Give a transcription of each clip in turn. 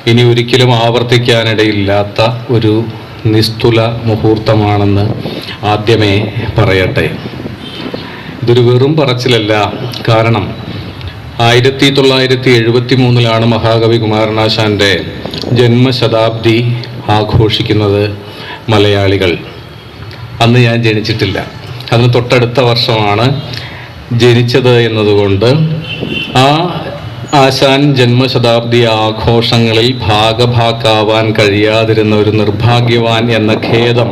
ഇനി ഒരിക്കലും ആവർത്തിക്കാനിടയില്ലാത്ത ഒരു നിസ്തുല മുഹൂർത്തമാണെന്ന് ആദ്യമേ പറയട്ടെ. ഇതൊരു വെറും പറച്ചിലല്ല. കാരണം 1973 മഹാകവി കുമാരനാശാൻ്റെ ജന്മശതാബ്ദി ആഘോഷിക്കുന്നത് മലയാളികൾ. അന്ന് ഞാൻ ജനിച്ചിട്ടില്ല. അതിന് തൊട്ടടുത്ത വർഷമാണ് ജനിച്ചത് എന്നതുകൊണ്ട് ആ ആശാൻ ജന്മശതാബ്ദി ആഘോഷങ്ങളിൽ ഭാഗഭാക്കാവാൻ കഴിയാതിരുന്ന ഒരു നിർഭാഗ്യവാൻ എന്ന ഖേദം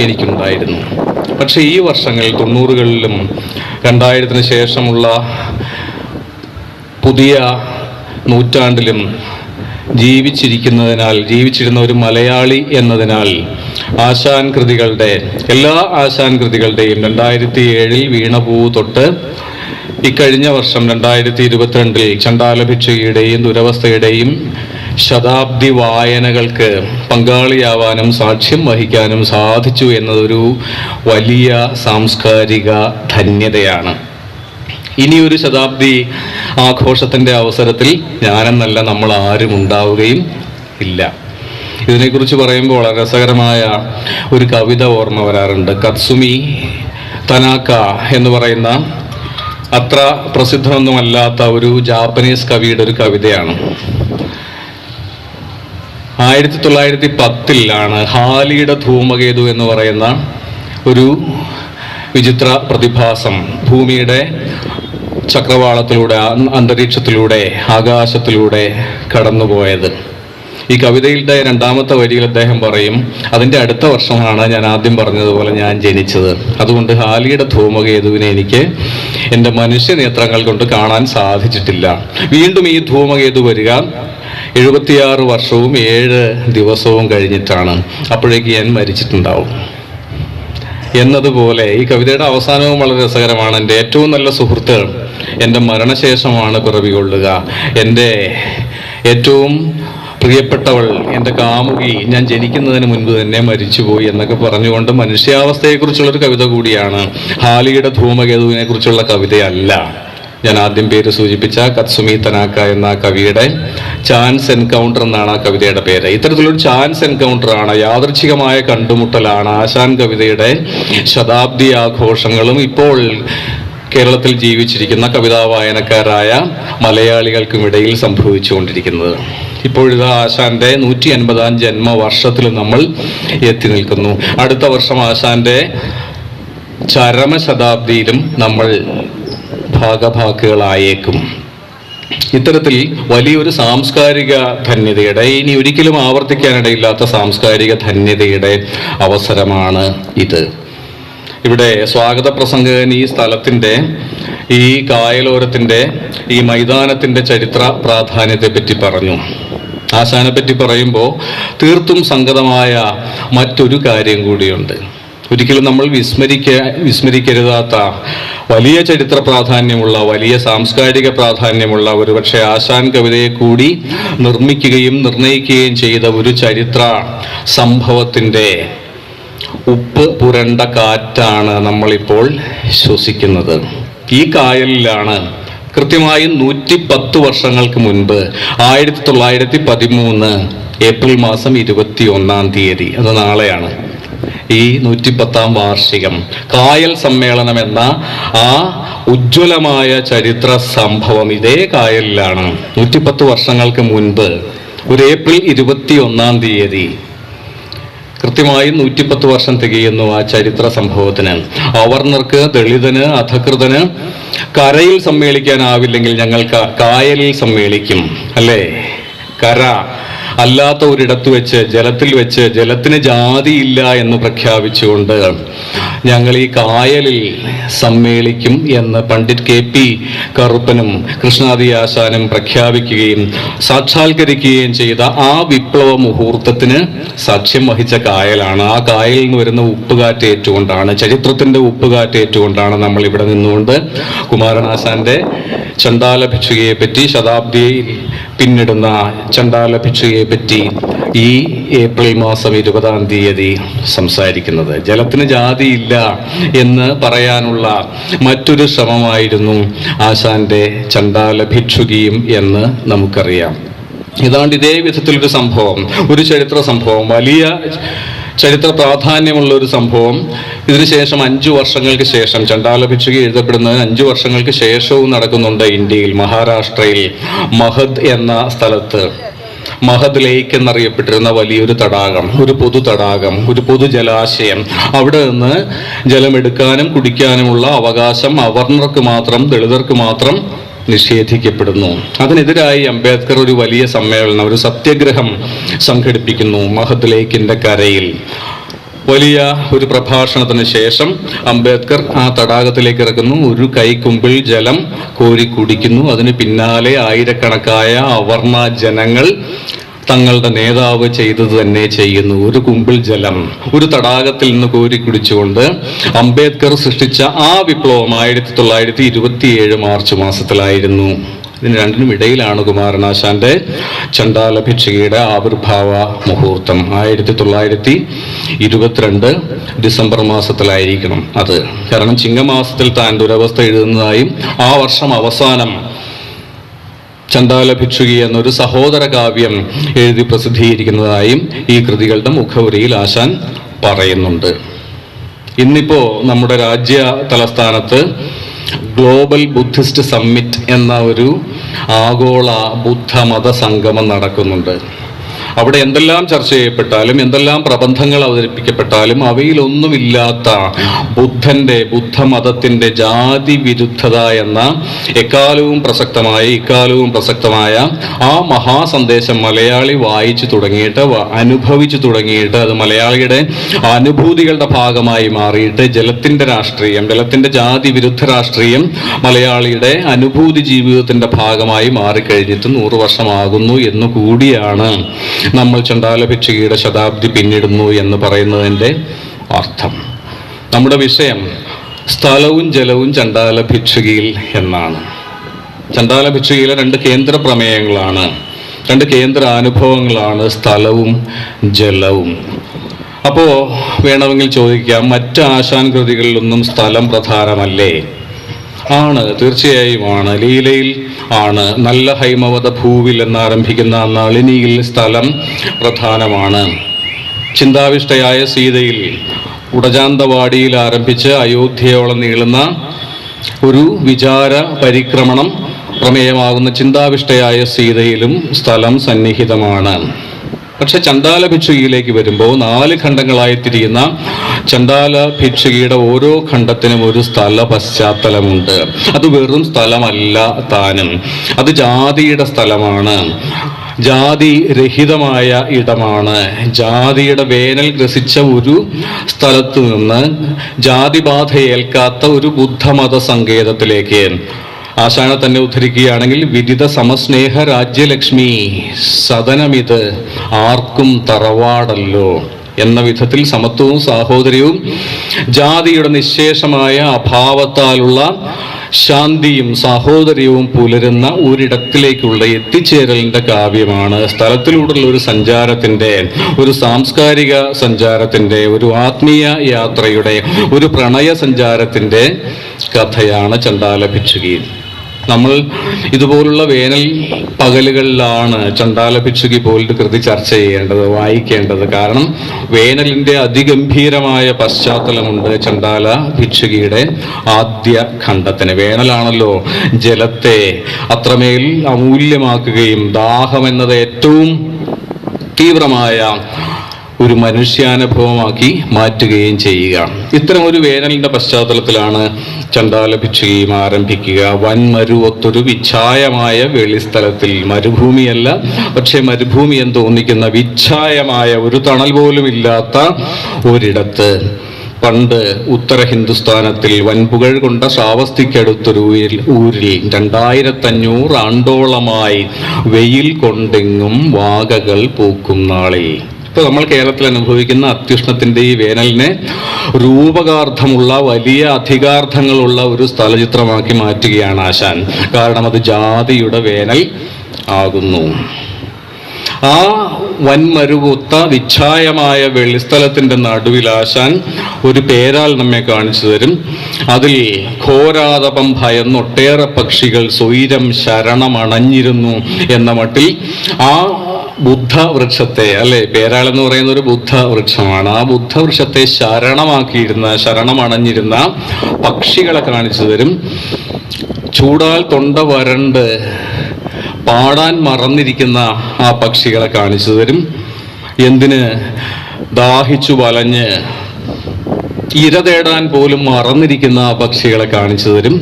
എനിക്കുണ്ടായിരുന്നു. പക്ഷേ ഈ വർഷങ്ങൾ 90കളിലും 2000-ന് ശേഷമുള്ള പുതിയ നൂറ്റാണ്ടിലും ജീവിച്ചിരുന്ന ഒരു മലയാളി എന്നതിനാൽ ആശാൻ കൃതികളുടെ എല്ലാ ആശാൻ കൃതികളുടെയും 2007 വീണപൂ തൊട്ട് ഇക്കഴിഞ്ഞ വർഷം 2022 ചണ്ടാലഭിക്ഷയുടെയും ദുരവസ്ഥയുടെയും ശതാബ്ദി വായനകൾക്ക് പങ്കാളിയാവാനും സാക്ഷ്യം വഹിക്കാനും സാധിച്ചു എന്നതൊരു വലിയ സാംസ്കാരിക ധന്യതയാണ്. ഇനിയൊരു ശതാബ്ദി ആഘോഷത്തിൻ്റെ അവസരത്തിൽ ഞാനെന്നല്ല നമ്മൾ ആരും ഉണ്ടാവുകയും ഇല്ല. ഇതിനെക്കുറിച്ച് പറയുമ്പോൾ വളരെ രസകരമായ ഒരു കവിത ഓർമ്മ വരാറുണ്ട്. കത്സുമി തനാക്ക എന്ന് പറയുന്ന അത്ര പ്രസിദ്ധമൊന്നുമല്ലാത്ത ഒരു ജാപ്പനീസ് കവിയുടെ ഒരു കവിതയാണ്. 1910 ഹാലിയുടെ ധൂമകേതു എന്ന് പറയുന്ന ഒരു വിചിത്ര പ്രതിഭാസം ഭൂമിയുടെ ചക്രവാളത്തിലൂടെ, അന്തരീക്ഷത്തിലൂടെ, ആകാശത്തിലൂടെ കടന്നുപോയത്. ഈ കവിതയുടെ 2ാമത്തെ വരിയിൽ അദ്ദേഹം പറയും, അതിൻ്റെ അടുത്ത വർഷമാണ് ഞാൻ ആദ്യം പറഞ്ഞതുപോലെ ഞാൻ ജനിച്ചത്. അതുകൊണ്ട് ഹാലിയുടെ ധൂമകേതുവിനെ എനിക്ക് എൻ്റെ മനുഷ്യനേത്രങ്ങൾ കൊണ്ട് കാണാൻ സാധിച്ചിട്ടില്ല. വീണ്ടും ഈ ധൂമകേതു വരിക 76 വർഷവും 7 ദിവസവും കഴിഞ്ഞിട്ടാണ്. അപ്പോഴേക്ക് ഞാൻ മരിച്ചിട്ടുണ്ടാവും എന്നതുപോലെ ഈ കവിതയുടെ അവസാനവും വളരെ രസകരമാണ്. എൻ്റെ ഏറ്റവും നല്ല സുഹൃത്ത് എൻ്റെ മരണശേഷമാണ് പിറവി കൊള്ളുക. എൻ്റെ ഏറ്റവും പ്രിയപ്പെട്ടവൾ, എൻ്റെ കാമുകി, ഞാൻ ജനിക്കുന്നതിന് മുൻപ് തന്നെ മരിച്ചുപോയി എന്നൊക്കെ പറഞ്ഞുകൊണ്ട് മനുഷ്യാവസ്ഥയെക്കുറിച്ചുള്ളൊരു കവിത കൂടിയാണ്. ഹാലിയുടെ ധൂമകേതുവിനെ കുറിച്ചുള്ള കവിതയല്ല. ഞാൻ ആദ്യം പേര് സൂചിപ്പിച്ച കത്സുമി തനാക്ക എന്ന കവിയുടെ ചാൻസ് എൻകൗണ്ടർ എന്നാണ് ആ കവിതയുടെ പേര്. ഇത്തരത്തിലൊരു ചാൻസ് എൻകൗണ്ടറാണ്, യാദൃച്ഛികമായ കണ്ടുമുട്ടലാണ് ആശാൻ കവിതയുടെ ശതാബ്ദി ആഘോഷങ്ങളും ഇപ്പോൾ കേരളത്തിൽ ജീവിച്ചിരിക്കുന്ന കവിതാ വായനക്കാരായ മലയാളികൾക്കുമിടയിൽ സംഭവിച്ചുകൊണ്ടിരിക്കുന്നത്. ഇപ്പോഴിത് ആശാന്റെ 150-ാം ജന്മവർഷത്തിൽ നമ്മൾ എത്തി നിൽക്കുന്നു. അടുത്ത വർഷം ആശാന്റെ ചരമശതാബ്ദിയിലും നമ്മൾ ഭാഗഭാക്കുകളായേക്കും. ഇത്തരത്തിൽ വലിയൊരു സാംസ്കാരിക ധന്യതയുടെ, ഇനി ഒരിക്കലും ആവർത്തിക്കാനിടയില്ലാത്ത സാംസ്കാരിക ധന്യതയുടെ അവസരമാണ് ഇത്. ഇവിടെ സ്വാഗത പ്രസംഗകൻ ഈ സ്ഥലത്തിൻ്റെ, ഈ കായലോരത്തിൻ്റെ, ഈ മൈതാനത്തിൻ്റെ ചരിത്ര പ്രാധാന്യത്തെപ്പറ്റി പറഞ്ഞു. ആശാനെ പറ്റി പറയുമ്പോൾ തീർത്തും സംഗതമായ മറ്റൊരു കാര്യം കൂടിയുണ്ട്. ഒരിക്കലും നമ്മൾ വിസ്മരിക്കരുതാത്ത വലിയ ചരിത്ര പ്രാധാന്യമുള്ള, വലിയ സാംസ്കാരിക പ്രാധാന്യമുള്ള, ഒരുപക്ഷെ ആശാൻ കവിതയെ കൂടി നിർമ്മിക്കുകയും നിർണയിക്കുകയും ചെയ്ത ഒരു ചരിത്ര സംഭവത്തിൻ്റെ ഉപ്പ് പുരണ്ട കാറ്റാണ് നമ്മളിപ്പോൾ ശ്വസിക്കുന്നത്. ഈ കായലിലാണ് കൃത്യമായും 110 വർഷങ്ങൾക്ക് മുൻപ് 1913 ഏപ്രിൽ മാസം 21-ാം തീയതി, അത് നാളെയാണ്, ഈ 110-ാം വാർഷികം കായൽ സമ്മേളനം എന്ന ആ ഉജ്ജ്വലമായ ചരിത്ര സംഭവം ഇതേ കായലിലാണ്. 110 വർഷങ്ങൾക്ക് മുൻപ് ഒരു ഏപ്രിൽ 21-ാം തീയതി കൃത്യമായും 110 വർഷം തികയുന്നു ആ ചരിത്ര സംഭവത്തിന്. അവർണർക്ക്, ദളിതന്, അധകൃതന് കരയിൽ സമ്മേളിക്കാനാവില്ലെങ്കിൽ ഞങ്ങൾ കായലിൽ സമ്മേളിക്കും, അല്ലേ? കര അല്ലാത്ത ഒരിടത്ത് വെച്ച്, ജലത്തിൽ വെച്ച്, ജലത്തിന് ജാതിയില്ല എന്ന് പ്രഖ്യാപിച്ചുകൊണ്ട് ഞങ്ങൾ ഈ കായലിൽ സമ്മേളിക്കും എന്ന് പണ്ഡിറ്റ് KP കറുപ്പനും കൃഷ്ണാദി ആശാനും പ്രഖ്യാപിക്കുകയും സാക്ഷാത്കരിക്കുകയും ചെയ്ത ആ വിപ്ലവ മുഹൂർത്തത്തിന് സാക്ഷ്യം വഹിച്ച കായലാണ്. ആ കായലിൽ നിന്ന് വരുന്ന ഉപ്പുകാറ്റേറ്റുകൊണ്ടാണ്, ചരിത്രത്തിൻ്റെ ഉപ്പുകാറ്റേറ്റുകൊണ്ടാണ് നമ്മൾ ഇവിടെ നിന്നുകൊണ്ട് കുമാരനാശാന്റെ ചണ്ടാലഭിക്ഷുകയെ പറ്റി, ശതാബ്ദിയിൽ പിന്നിടുന്ന ചണ്ടാലഭിക്ഷുകയെ പറ്റി ഈ ഏപ്രിൽ മാസം 20-ാം തീയതി സംസാരിക്കുന്നത്. ജലത്തിന് ജാതിയില്ല എന്ന് പറയാനുള്ള മറ്റൊരു ശ്രമമായിരുന്നു ആശാന്റെ ചണ്ടാലഭിക്ഷുകിയും എന്ന് നമുക്കറിയാം. ഏതാണ്ട് ഇതേ വിധത്തിലൊരു സംഭവം, ഒരു ചരിത്ര സംഭവം, വലിയ ചരിത്ര പ്രാധാന്യമുള്ള ഒരു സംഭവം. ഇതിനുശേഷം 5 വർഷങ്ങൾക്ക് ശേഷം, ചണ്ഡാല ഭിക്ഷുകി എഴുതപ്പെടുന്നതിന് 5 വർഷങ്ങൾക്ക് ശേഷവും നടക്കുന്നുണ്ട് ഇന്ത്യയിൽ, മഹാരാഷ്ട്രയിൽ മഹദ് എന്ന സ്ഥലത്ത്. മഹദ് ലേക്ക് എന്നറിയപ്പെട്ടിരുന്ന വലിയൊരു തടാകം, ഒരു പൊതു തടാകം, ഒരു പൊതു ജലാശയം. അവിടെ നിന്ന് ജലമെടുക്കാനും കുടിക്കാനുമുള്ള അവകാശം അവർണർക്ക് മാത്രം, ദളിതർക്ക് മാത്രം നിഷേധിക്കപ്പെടുന്നു. അതിനെതിരായി അംബേദ്കർ ഒരു വലിയ സമ്മേളനം, ഒരു സത്യാഗ്രഹം സംഘടിപ്പിക്കുന്നു മഹദ് ലേക്കിന്റെ കരയിൽ. വലിയ ഒരു പ്രഭാഷണത്തിന് ശേഷം അംബേദ്കർ ആ തടാകത്തിലേക്ക് ഇറക്കുന്നു, ഒരു കൈക്കുമ്പിൾ ജലം കോരി കുടിക്കുന്നു. അതിന് പിന്നാലെ ആയിരക്കണക്കായ അവർണ ജനങ്ങൾ തങ്ങളുടെ നേതാവ് ചെയ്തത് തന്നെ ചെയ്യുന്നു. ഒരു കുമ്പിൾ ജലം ഒരു തടാകത്തിൽ നിന്ന് കോരി കുടിച്ചുകൊണ്ട് അംബേദ്കർ സൃഷ്ടിച്ച ആ വിപ്ലവം 1927 മാർച്ച് മാസത്തിലായിരുന്നു. ഇതിന് രണ്ടിനും ഇടയിലാണ് കുമാരനാശാന്റെ ചണ്ഡാല ഭിക്ഷുകിയുടെ ആവിർഭാവ മുഹൂർത്തം. 1922 ഡിസംബർ മാസത്തിലായിരിക്കണം അത്. കാരണം ചിങ്ങമാസത്തിൽ താൻ ദുരവസ്ഥ എഴുതുന്നതായും ആ വർഷം അവസാനം ചണ്ഡാല ഭിക്ഷുകി എന്നൊരു സഹോദര കാവ്യം എഴുതി പ്രസിദ്ധീകരിക്കുന്നതായും ഈ കൃതികളുടെ മുഖവുരയിൽ ആശാൻ പറയുന്നുണ്ട്. ഇന്നിപ്പോ നമ്മുടെ രാജ്യ തലസ്ഥാനത്ത് ഗ്ലോബൽ ബുദ്ധിസ്റ്റ് സമ്മിറ്റ് എന്ന ഒരു ആഗോള ബുദ്ധമത സംഗമം നടക്കുന്നുണ്ട്. അവിടെ എന്തെല്ലാം ചർച്ച ചെയ്യപ്പെട്ടാലും, എന്തെല്ലാം പ്രബന്ധങ്ങൾ അവതരിപ്പിക്കപ്പെട്ടാലും അവയിലൊന്നുമില്ലാത്ത ബുദ്ധമതത്തിന്റെ ജാതി വിരുദ്ധത എന്ന ഇക്കാലവും പ്രസക്തമായ ആ മഹാസന്ദേശം മലയാളി വായിച്ചു തുടങ്ങിയിട്ട്, അനുഭവിച്ചു തുടങ്ങിയിട്ട്, അത് മലയാളിയുടെ അനുഭൂതികളുടെ ഭാഗമായി മാറിയിട്ട് ജലത്തിന്റെ രാഷ്ട്രീയം, ജലത്തിന്റെ ജാതി വിരുദ്ധ രാഷ്ട്രീയം മലയാളിയുടെ അനുഭൂതി ജീവിതത്തിന്റെ ഭാഗമായി മാറിക്കഴിഞ്ഞിട്ട് 100 വർഷമാകുന്നു എന്നു കൂടിയാണ് നമ്മൾ ചണ്ഡാല ഭിക്ഷുകിയുടെ ശതാബ്ദി പിന്നിടുന്നു എന്ന് പറയുന്നതിൻ്റെ അർത്ഥം. നമ്മുടെ വിഷയം സ്ഥലവും ജലവും ചണ്ഡാല ഭിക്ഷുകിയിൽ എന്നാണ്. ചണ്ഡാല ഭിക്ഷുകിയിലെ 2 കേന്ദ്ര പ്രമേയങ്ങളാണ്, 2 കേന്ദ്ര അനുഭവങ്ങളാണ് സ്ഥലവും ജലവും. അപ്പോ വേണമെങ്കിൽ ചോദിക്കാം, മറ്റ് ആശാൻ കൃതികളിലൊന്നും സ്ഥലം പ്രധാനമല്ലേ? ആണ്, തീർച്ചയായും ആണ്. ലീലയിൽ ആണ്. നല്ല ഹൈമവത ഭൂവിൽ എന്നാരംഭിക്കുന്ന നളിനിയിൽ സ്ഥലം പ്രധാനമാണ്. ചിന്താവിഷ്ടയായ സീതയിൽ, ഉടജാന്തവാടിയിൽ ആരംഭിച്ച് അയോധ്യയോളം നീളുന്ന ഒരു വിചാര പരിക്രമണം പ്രമേയമാകുന്ന ചിന്താവിഷ്ടയായ സീതയിലും സ്ഥലം സന്നിഹിതമാണ്. പക്ഷെ ചണ്ഡാല ഭിക്ഷുകിയിലേക്ക് വരുമ്പോൾ 4 ഖണ്ഡങ്ങളായി തിരിയുന്ന ചണ്ഡാല ഭിക്ഷുകിയുടെ ഓരോ ഖണ്ഡത്തിനും ഒരു സ്ഥല പശ്ചാത്തലമുണ്ട്. അത് വെറും സ്ഥലമല്ല താനും, അത് ജാതിയുടെ സ്ഥലമാണ്, ജാതി രഹിതമായ ഇടമാണ്. ജാതിയുടെ വേനൽ ഗ്രസിച്ച ഒരു സ്ഥലത്ത് നിന്ന് ജാതിബാധ ഏൽക്കാത്ത ഒരു ബുദ്ധമത സങ്കേതത്തിലേക്ക് ആശാനെ തന്നെ ഉദ്ധരിക്കുകയാണെങ്കിൽ, വിദിത സമസ്നേഹ രാജ്യലക്ഷ്മി സദനമിത് ആർക്കും തറവാടല്ലോ എന്ന വിധത്തിൽ സമത്വവും സാഹോദര്യവും ജാതിയുടെ നിശേഷമായ അഭാവത്താലുള്ള ശാന്തിയും സാഹോദര്യവും പുലരുന്ന ഒരിടത്തിലേക്കുള്ള എത്തിച്ചേരലിന്റെ കാവ്യമാണ്. സ്ഥലത്തിലൂടെയുള്ള ഒരു സഞ്ചാരത്തിന്റെ, ഒരു സാംസ്കാരിക സഞ്ചാരത്തിന്റെ, ഒരു ആത്മീയ യാത്രയുടെ, ഒരു പ്രണയ സഞ്ചാരത്തിന്റെ കഥയാണ് ചണ്ഡാല ഭിക്ഷുകി. നമ്മൾ ഇതുപോലുള്ള വേനൽ പകലുകളിലാണ് ചണ്ഡാല ഭിക്ഷുകി പോലൊരു കൃതി ചർച്ച ചെയ്യേണ്ടത്, വായിക്കേണ്ടത്. കാരണം വേനലിന്റെ അതിഗംഭീരമായ പശ്ചാത്തലമുണ്ട് ചണ്ഡാല ഭിക്ഷുകിയുടെ ആദ്യ ഖണ്ഡത്തിന്. വേനലാണല്ലോ ജലത്തെ അത്രമേൽ അമൂല്യമാക്കുകയും ദാഹമെന്നത് ഏറ്റവും തീവ്രമായ ഒരു മനുഷ്യാനുഭവമാക്കി മാറ്റുകയും ചെയ്യുക. ഇത്തരം ഒരു വേനലിന്റെ പശ്ചാത്തലത്തിലാണ് ചണ്ഡാല ഭിക്ഷുകിയും ആരംഭിക്കുക. വൻമരുവത്തൊരു വിച്ഛായമായ വെളിസ്ഥലത്തിൽ, മരുഭൂമിയല്ല പക്ഷെ മരുഭൂമി എന്ന് തോന്നിക്കുന്ന വിച്ഛായമായ ഒരു തണൽ പോലും ഇല്ലാത്ത ഒരിടത്ത്, പണ്ട് ഉത്തര ഹിന്ദുസ്ഥാനത്തിൽ വൻപുകൾ കൊണ്ട ശ്രാവസ്തിക്കടുത്തൊരു ഊരിൽ 2500 ആണ്ടോളമായി വെയിൽ കൊണ്ടെങ്ങും വാകകൾ പൂക്കും നാളിൽ. ഇപ്പോൾ നമ്മൾ കേരളത്തിൽ അനുഭവിക്കുന്ന അത്യുഷ്ണത്തിൻ്റെ ഈ വേനലിനെ രൂപകാർത്ഥമുള്ള വലിയ അധികാർത്ഥങ്ങളുള്ള ഒരു സ്ഥലചിത്രമാക്കി മാറ്റുകയാണ് ആശാൻ. കാരണം അത് ജാതിയുടെ വേനൽ ആകുന്നു. ആ വൻമരുകൊത്ത വിച്ഛായമായ വെള്ളിസ്ഥലത്തിൻ്റെ നടുവിൽ ആശാൻ ഒരു പേരാൽ നമ്മെ കാണിച്ചു തരും. അതിൽ ഘോരാതപം ഭയന്നൊട്ടേറെ പക്ഷികൾ സ്വൈരം ശരണമണഞ്ഞിരുന്നു എന്ന മട്ടിൽ ആ ബുദ്ധവൃക്ഷത്തെ, അല്ലെ, പേരാൾ എന്ന് പറയുന്ന ഒരു ബുദ്ധവൃക്ഷമാണ്, ആ ബുദ്ധവൃക്ഷത്തെ ശരണമണഞ്ഞിരുന്ന പക്ഷികളെ കാണിച്ചു തരും. ചൂടാൽ തൊണ്ട വരണ്ട് പാടാൻ മറന്നിരിക്കുന്ന ആ പക്ഷികളെ കാണിച്ചു തരും. എന്തിന്, ദാഹിച്ചു വലഞ്ഞ് ഇര തേടാൻ പോലും മറന്നിരിക്കുന്ന ആ പക്ഷികളെ കാണിച്ചു തരും.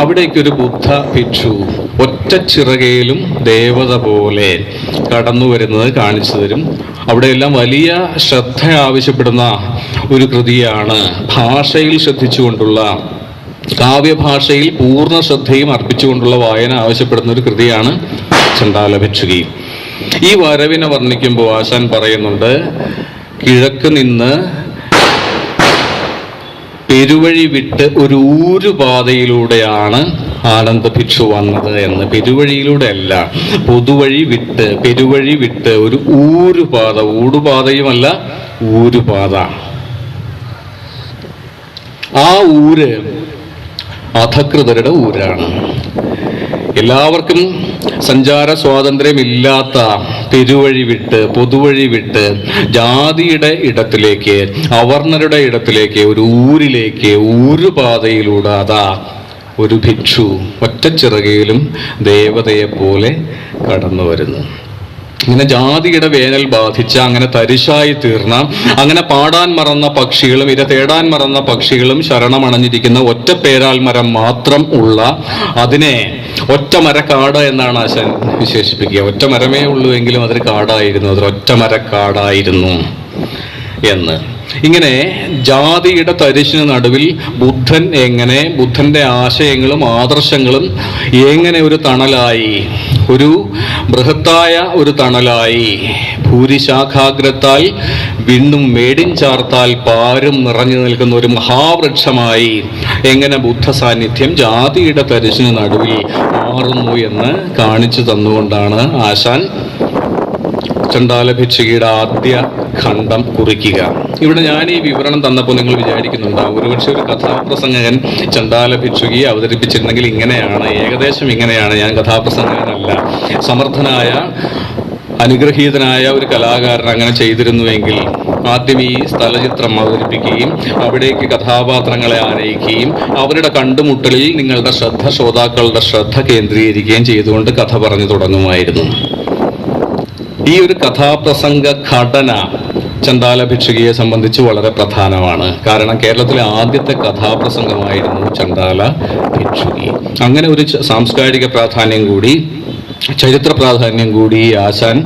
അവിടേക്കൊരു ബുദ്ധ ഭിക്ഷു ഒറ്റ ചിറകയിലും ദേവത പോലെ കടന്നു വരുന്നത് കാണിച്ചു തരും. അവിടെയെല്ലാം വലിയ ശ്രദ്ധ ആവശ്യപ്പെടുന്ന ഒരു കൃതിയാണ്. ഭാഷയിൽ ശ്രദ്ധിച്ചുകൊണ്ടുള്ള, കാവ്യഭാഷയിൽ പൂർണ്ണ ശ്രദ്ധയും അർപ്പിച്ചുകൊണ്ടുള്ള വായന ആവശ്യപ്പെടുന്ന ഒരു കൃതിയാണ് ചണ്ഡാല ഭിക്ഷുകി. ഈ വരവിനെ വർണ്ണിക്കുമ്പോൾ ആശാൻ പറയുന്നുണ്ട്, കിഴക്ക് നിന്ന് പെരുവഴി വിട്ട് ഒരു ഊരുപാതയിലൂടെയാണ് ആനന്ദ ഭിക്ഷു വന്നത് എന്ന്. പെരുവഴിയിലൂടെ അല്ല, പൊതുവഴി വിട്ട്, പെരുവഴി വിട്ട് ഒരു ഊരുപാത, ഊടുപാതയുമല്ല, ഊരുപാത. ആ ഊര് അധകൃതരുടെ ഊരാണ്. എല്ലാവർക്കും സഞ്ചാര സ്വാതന്ത്ര്യമില്ലാത്ത പെരുവഴി വിട്ട്, പൊതുവഴി വിട്ട്, ജാതിയുടെ ഇടത്തിലേക്ക്, അവർണരുടെ ഇടത്തിലേക്ക്, ഒരു ഊരിലേക്ക്, ഊരുപാതയിലൂടെ അതാ ഒരു ഭിക്ഷു ഒറ്റ ചിറകയിലും ദേവതയെ പോലെ കടന്നു വരുന്നു. ഇങ്ങനെ ജാതിയുടെ വേനൽ ബാധിച്ച, അങ്ങനെ തരിശായി തീർന്ന, അങ്ങനെ പാടാൻ മറന്ന പക്ഷികളും ഇര തേടാൻ മറന്ന പക്ഷികളും ശരണമണഞ്ഞിരിക്കുന്ന ഒറ്റ പേരാൽ മരം മാത്രം ഉള്ള, അതിനെ ഒറ്റ മരക്കാട് എന്നാണ് ആശാൻ വിശേഷിപ്പിക്കുക. ഒറ്റ മരമേ ഉള്ളൂ എങ്കിലും അതൊരു കാടായിരുന്നു, അതൊരു ഒറ്റ മരക്കാടായിരുന്നു എന്ന്. ഇങ്ങനെ ജാതിയുടെ തരിശിന് നടുവിൽ ബുദ്ധൻ എങ്ങനെ, ബുദ്ധന്റെ ആശയങ്ങളും ആദർശങ്ങളും എങ്ങനെ ഒരു തണലായി, ഒരു ബൃഹത്തായ ഒരു തണലായി, ഭൂരിശാഖാഗ്രത്താൽ വിണ്ണും മേടിൻ ചാർത്താൽ പാരും നിറഞ്ഞു നിൽക്കുന്ന ഒരു മഹാവൃക്ഷമായി എങ്ങനെ ബുദ്ധ സാന്നിധ്യം ജാതിയുടെ തരിശിന് നടുവിൽ മാറുന്നു എന്ന് കാണിച്ചു തന്നുകൊണ്ടാണ് ആശാൻ ചണ്ഡാല ഭിക്ഷുകിയുടെ ആദ്യ ഖണ്ഡം കുറിക്കുക. ഇവിടെ ഞാൻ ഈ വിവരണം തന്നപ്പോൾ നിങ്ങൾ വിചാരിക്കുന്നുണ്ടാവും, ഒരുപക്ഷെ ഒരു കഥാപ്രസംഗകൻ ചണ്ഡാല ഭിക്ഷുകിയെ അവതരിപ്പിച്ചിരുന്നെങ്കിൽ ഇങ്ങനെയാണ്, ഏകദേശം ഇങ്ങനെയാണ്. ഞാൻ കഥാപ്രസംഗകനല്ല. സമർത്ഥനായ, അനുഗ്രഹീതനായ ഒരു കലാകാരൻ അങ്ങനെ ചെയ്തിരുന്നുവെങ്കിൽ ആദ്യം ഈ സ്ഥലചിത്രം അവതരിപ്പിക്കുകയും അവിടേക്ക് കഥാപാത്രങ്ങളെ ആനയിക്കുകയും അവരുടെ കണ്ടുമുട്ടലിൽ നിങ്ങളുടെ ശ്രദ്ധ, ശ്രോതാക്കളുടെ ശ്രദ്ധ കേന്ദ്രീകരിക്കുകയും ചെയ്തുകൊണ്ട് കഥ പറഞ്ഞു തുടങ്ങുമായിരുന്നു. ഈ ഒരു കഥാപ്രസംഗ ഘടന ചണ്ഡാല ഭിക്ഷുകിയെ സംബന്ധിച്ച് വളരെ പ്രധാനമാണ്. കാരണം കേരളത്തിലെ ആദ്യത്തെ കഥാപ്രസംഗമായിരുന്നു ചണ്ഡാല ഭിക്ഷുകി. അങ്ങനെ ഒരു സാംസ്കാരിക പ്രാധാന്യം കൂടി, ചരിത്ര പ്രാധാന്യം കൂടി ഈ ആശാൻ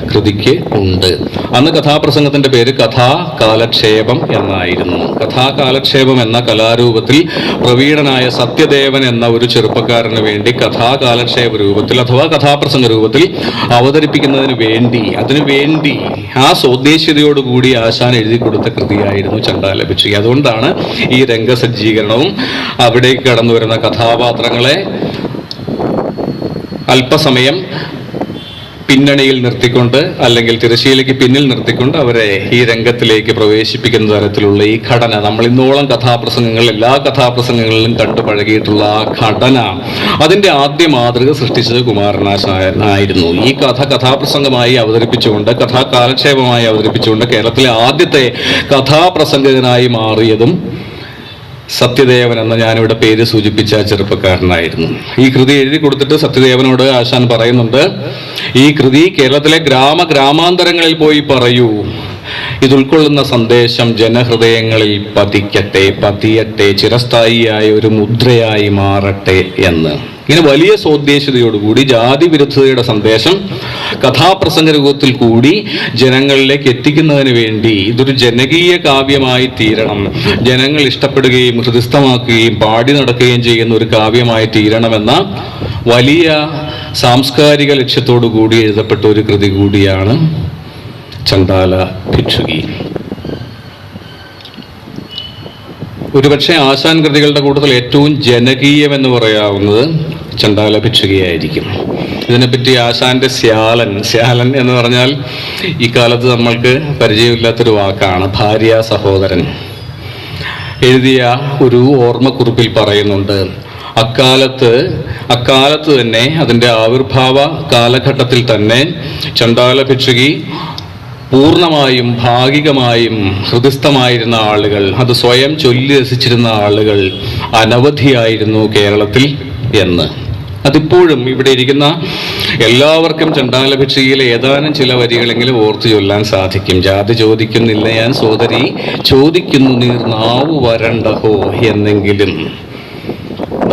കൃതിക്ക് ഉണ്ട്. അന്ന് കഥാപ്രസംഗത്തിന്റെ പേര് കഥാകാലക്ഷേപം എന്നായിരുന്നു. കഥാകാലക്ഷേപം എന്ന കലാരൂപത്തിൽ പ്രവീണനായ സത്യദേവൻ എന്ന ഒരു ചെറുപ്പക്കാരന് വേണ്ടി കഥാകാലക്ഷേപ രൂപത്തിൽ അഥവാ കഥാപ്രസംഗ രൂപത്തിൽ അവതരിപ്പിക്കുന്നതിന് വേണ്ടി, അതിനുവേണ്ടി ആ സ്വദേശീയതയോടുകൂടി ആശാൻ എഴുതി കൊടുത്ത കൃതിയായിരുന്നു ചണ്ഡാല ഭിക്ഷുകി. അതുകൊണ്ടാണ് ഈ രംഗസജ്ജീകരണവും അവിടേക്ക് കടന്നു വരുന്ന കഥാപാത്രങ്ങളെ അല്പസമയം പിന്നണിയിൽ നിർത്തിക്കൊണ്ട്, അല്ലെങ്കിൽ തിരശ്ശീലയ്ക്ക് പിന്നിൽ നിർത്തിക്കൊണ്ട് അവരെ ഈ രംഗത്തിലേക്ക് പ്രവേശിപ്പിക്കുന്ന തരത്തിലുള്ള ഈ ഘടന, നമ്മൾ ഇന്നോളം കഥാപ്രസംഗങ്ങൾ, എല്ലാ കഥാപ്രസംഗങ്ങളിലും കണ്ടു പഴകിയിട്ടുള്ള ആ ഘടന, അതിൻ്റെ ആദ്യ മാതൃക സൃഷ്ടിച്ചത് കുമാരനാശാനായിരുന്നു. ഈ കഥാപ്രസംഗമായി അവതരിപ്പിച്ചുകൊണ്ട്, കഥാകാലക്ഷേപമായി അവതരിപ്പിച്ചുകൊണ്ട് കേരളത്തിലെ ആദ്യത്തെ കഥാപ്രസംഗകനായി മാറിയതും സത്യദേവൻ എന്ന ഞാനിവിടെ പേര് സൂചിപ്പിച്ച ചെറുപ്പക്കാരനായിരുന്നു. ഈ കൃതി എഴുതി കൊടുത്തിട്ട് സത്യദേവനോട് ആശാൻ പറയുന്നുണ്ട്, ഈ കൃതി കേരളത്തിലെ ഗ്രാമാന്തരങ്ങളിൽ പോയി പറയൂ, ഇത് ഉൾക്കൊള്ളുന്ന സന്ദേശം ജനഹൃദയങ്ങളിൽ പതിയട്ടെ, ചിരസ്ഥായിയായ ഒരു മുദ്രയായി മാറട്ടെ എന്ന്. ഇങ്ങനെ വലിയ സോദ്ദേശ്യതയോടുകൂടി ജാതി വിരുദ്ധതയുടെ സന്ദേശം കഥാപ്രസംഗ രൂപത്തിൽ കൂടി ജനങ്ങളിലേക്ക് എത്തിക്കുന്നതിന് വേണ്ടി ഇതൊരു ജനകീയ കാവ്യമായി തീരണം, ജനങ്ങൾ ഇഷ്ടപ്പെടുകയും ഹൃദിസ്ഥമാക്കുകയും പാടി നടക്കുകയും ചെയ്യുന്ന ഒരു കാവ്യമായി തീരണമെന്ന വലിയ സാംസ്കാരിക ലക്ഷ്യത്തോടു കൂടി എഴുതപ്പെട്ട ഒരു കൃതി കൂടിയാണ് ചണ്ഡാല ഭിക്ഷുകി. ഒരുപക്ഷെ ആശാൻ കൃതികളുടെ കൂട്ടത്തിൽ ഏറ്റവും ജനകീയമെന്ന് പറയാവുന്നത് ചണ്ഡാല ഭിക്ഷുകിയായിരിക്കും. ഇതിനെപ്പറ്റി ആശാന്റെ ശ്യാലൻ എന്ന് പറഞ്ഞാൽ ഈ കാലത്ത് നമ്മൾക്ക് പരിചയമില്ലാത്തൊരു വാക്കാണ്. ഭാര്യ സഹോദരൻ എഴുതിയ ഒരു ഓർമ്മക്കുറിപ്പിൽ പറയുന്നുണ്ട്, അക്കാലത്ത് തന്നെ അതിൻ്റെ ആവിർഭാവ കാലഘട്ടത്തിൽ തന്നെ ചണ്ഡാല ഭിക്ഷുകി പൂർണ്ണമായും ഭാഗികമായും ഹൃദയസ്ഥമായിരുന്ന ആളുകൾ, അത് സ്വയം ചൊല്ലി രസിച്ചിരുന്ന ആളുകൾ അനവധിയായിരുന്നു കേരളത്തിൽ എന്ന്. അതിപ്പോഴും ഇവിടെ ഇരിക്കുന്ന എല്ലാവർക്കും ചണ്ഡാല ഭിക്ഷയിലെ ഏതാനും ചില വരികളെങ്കിലും ഓർത്തു ചൊല്ലാൻ സാധിക്കും. ജാതി ചോദിക്കുന്നില്ല ഞാൻ സോദരി, ചോദിക്കുന്നു നീർ നാവു വരണ്ടഹോ എന്നെങ്കിലും,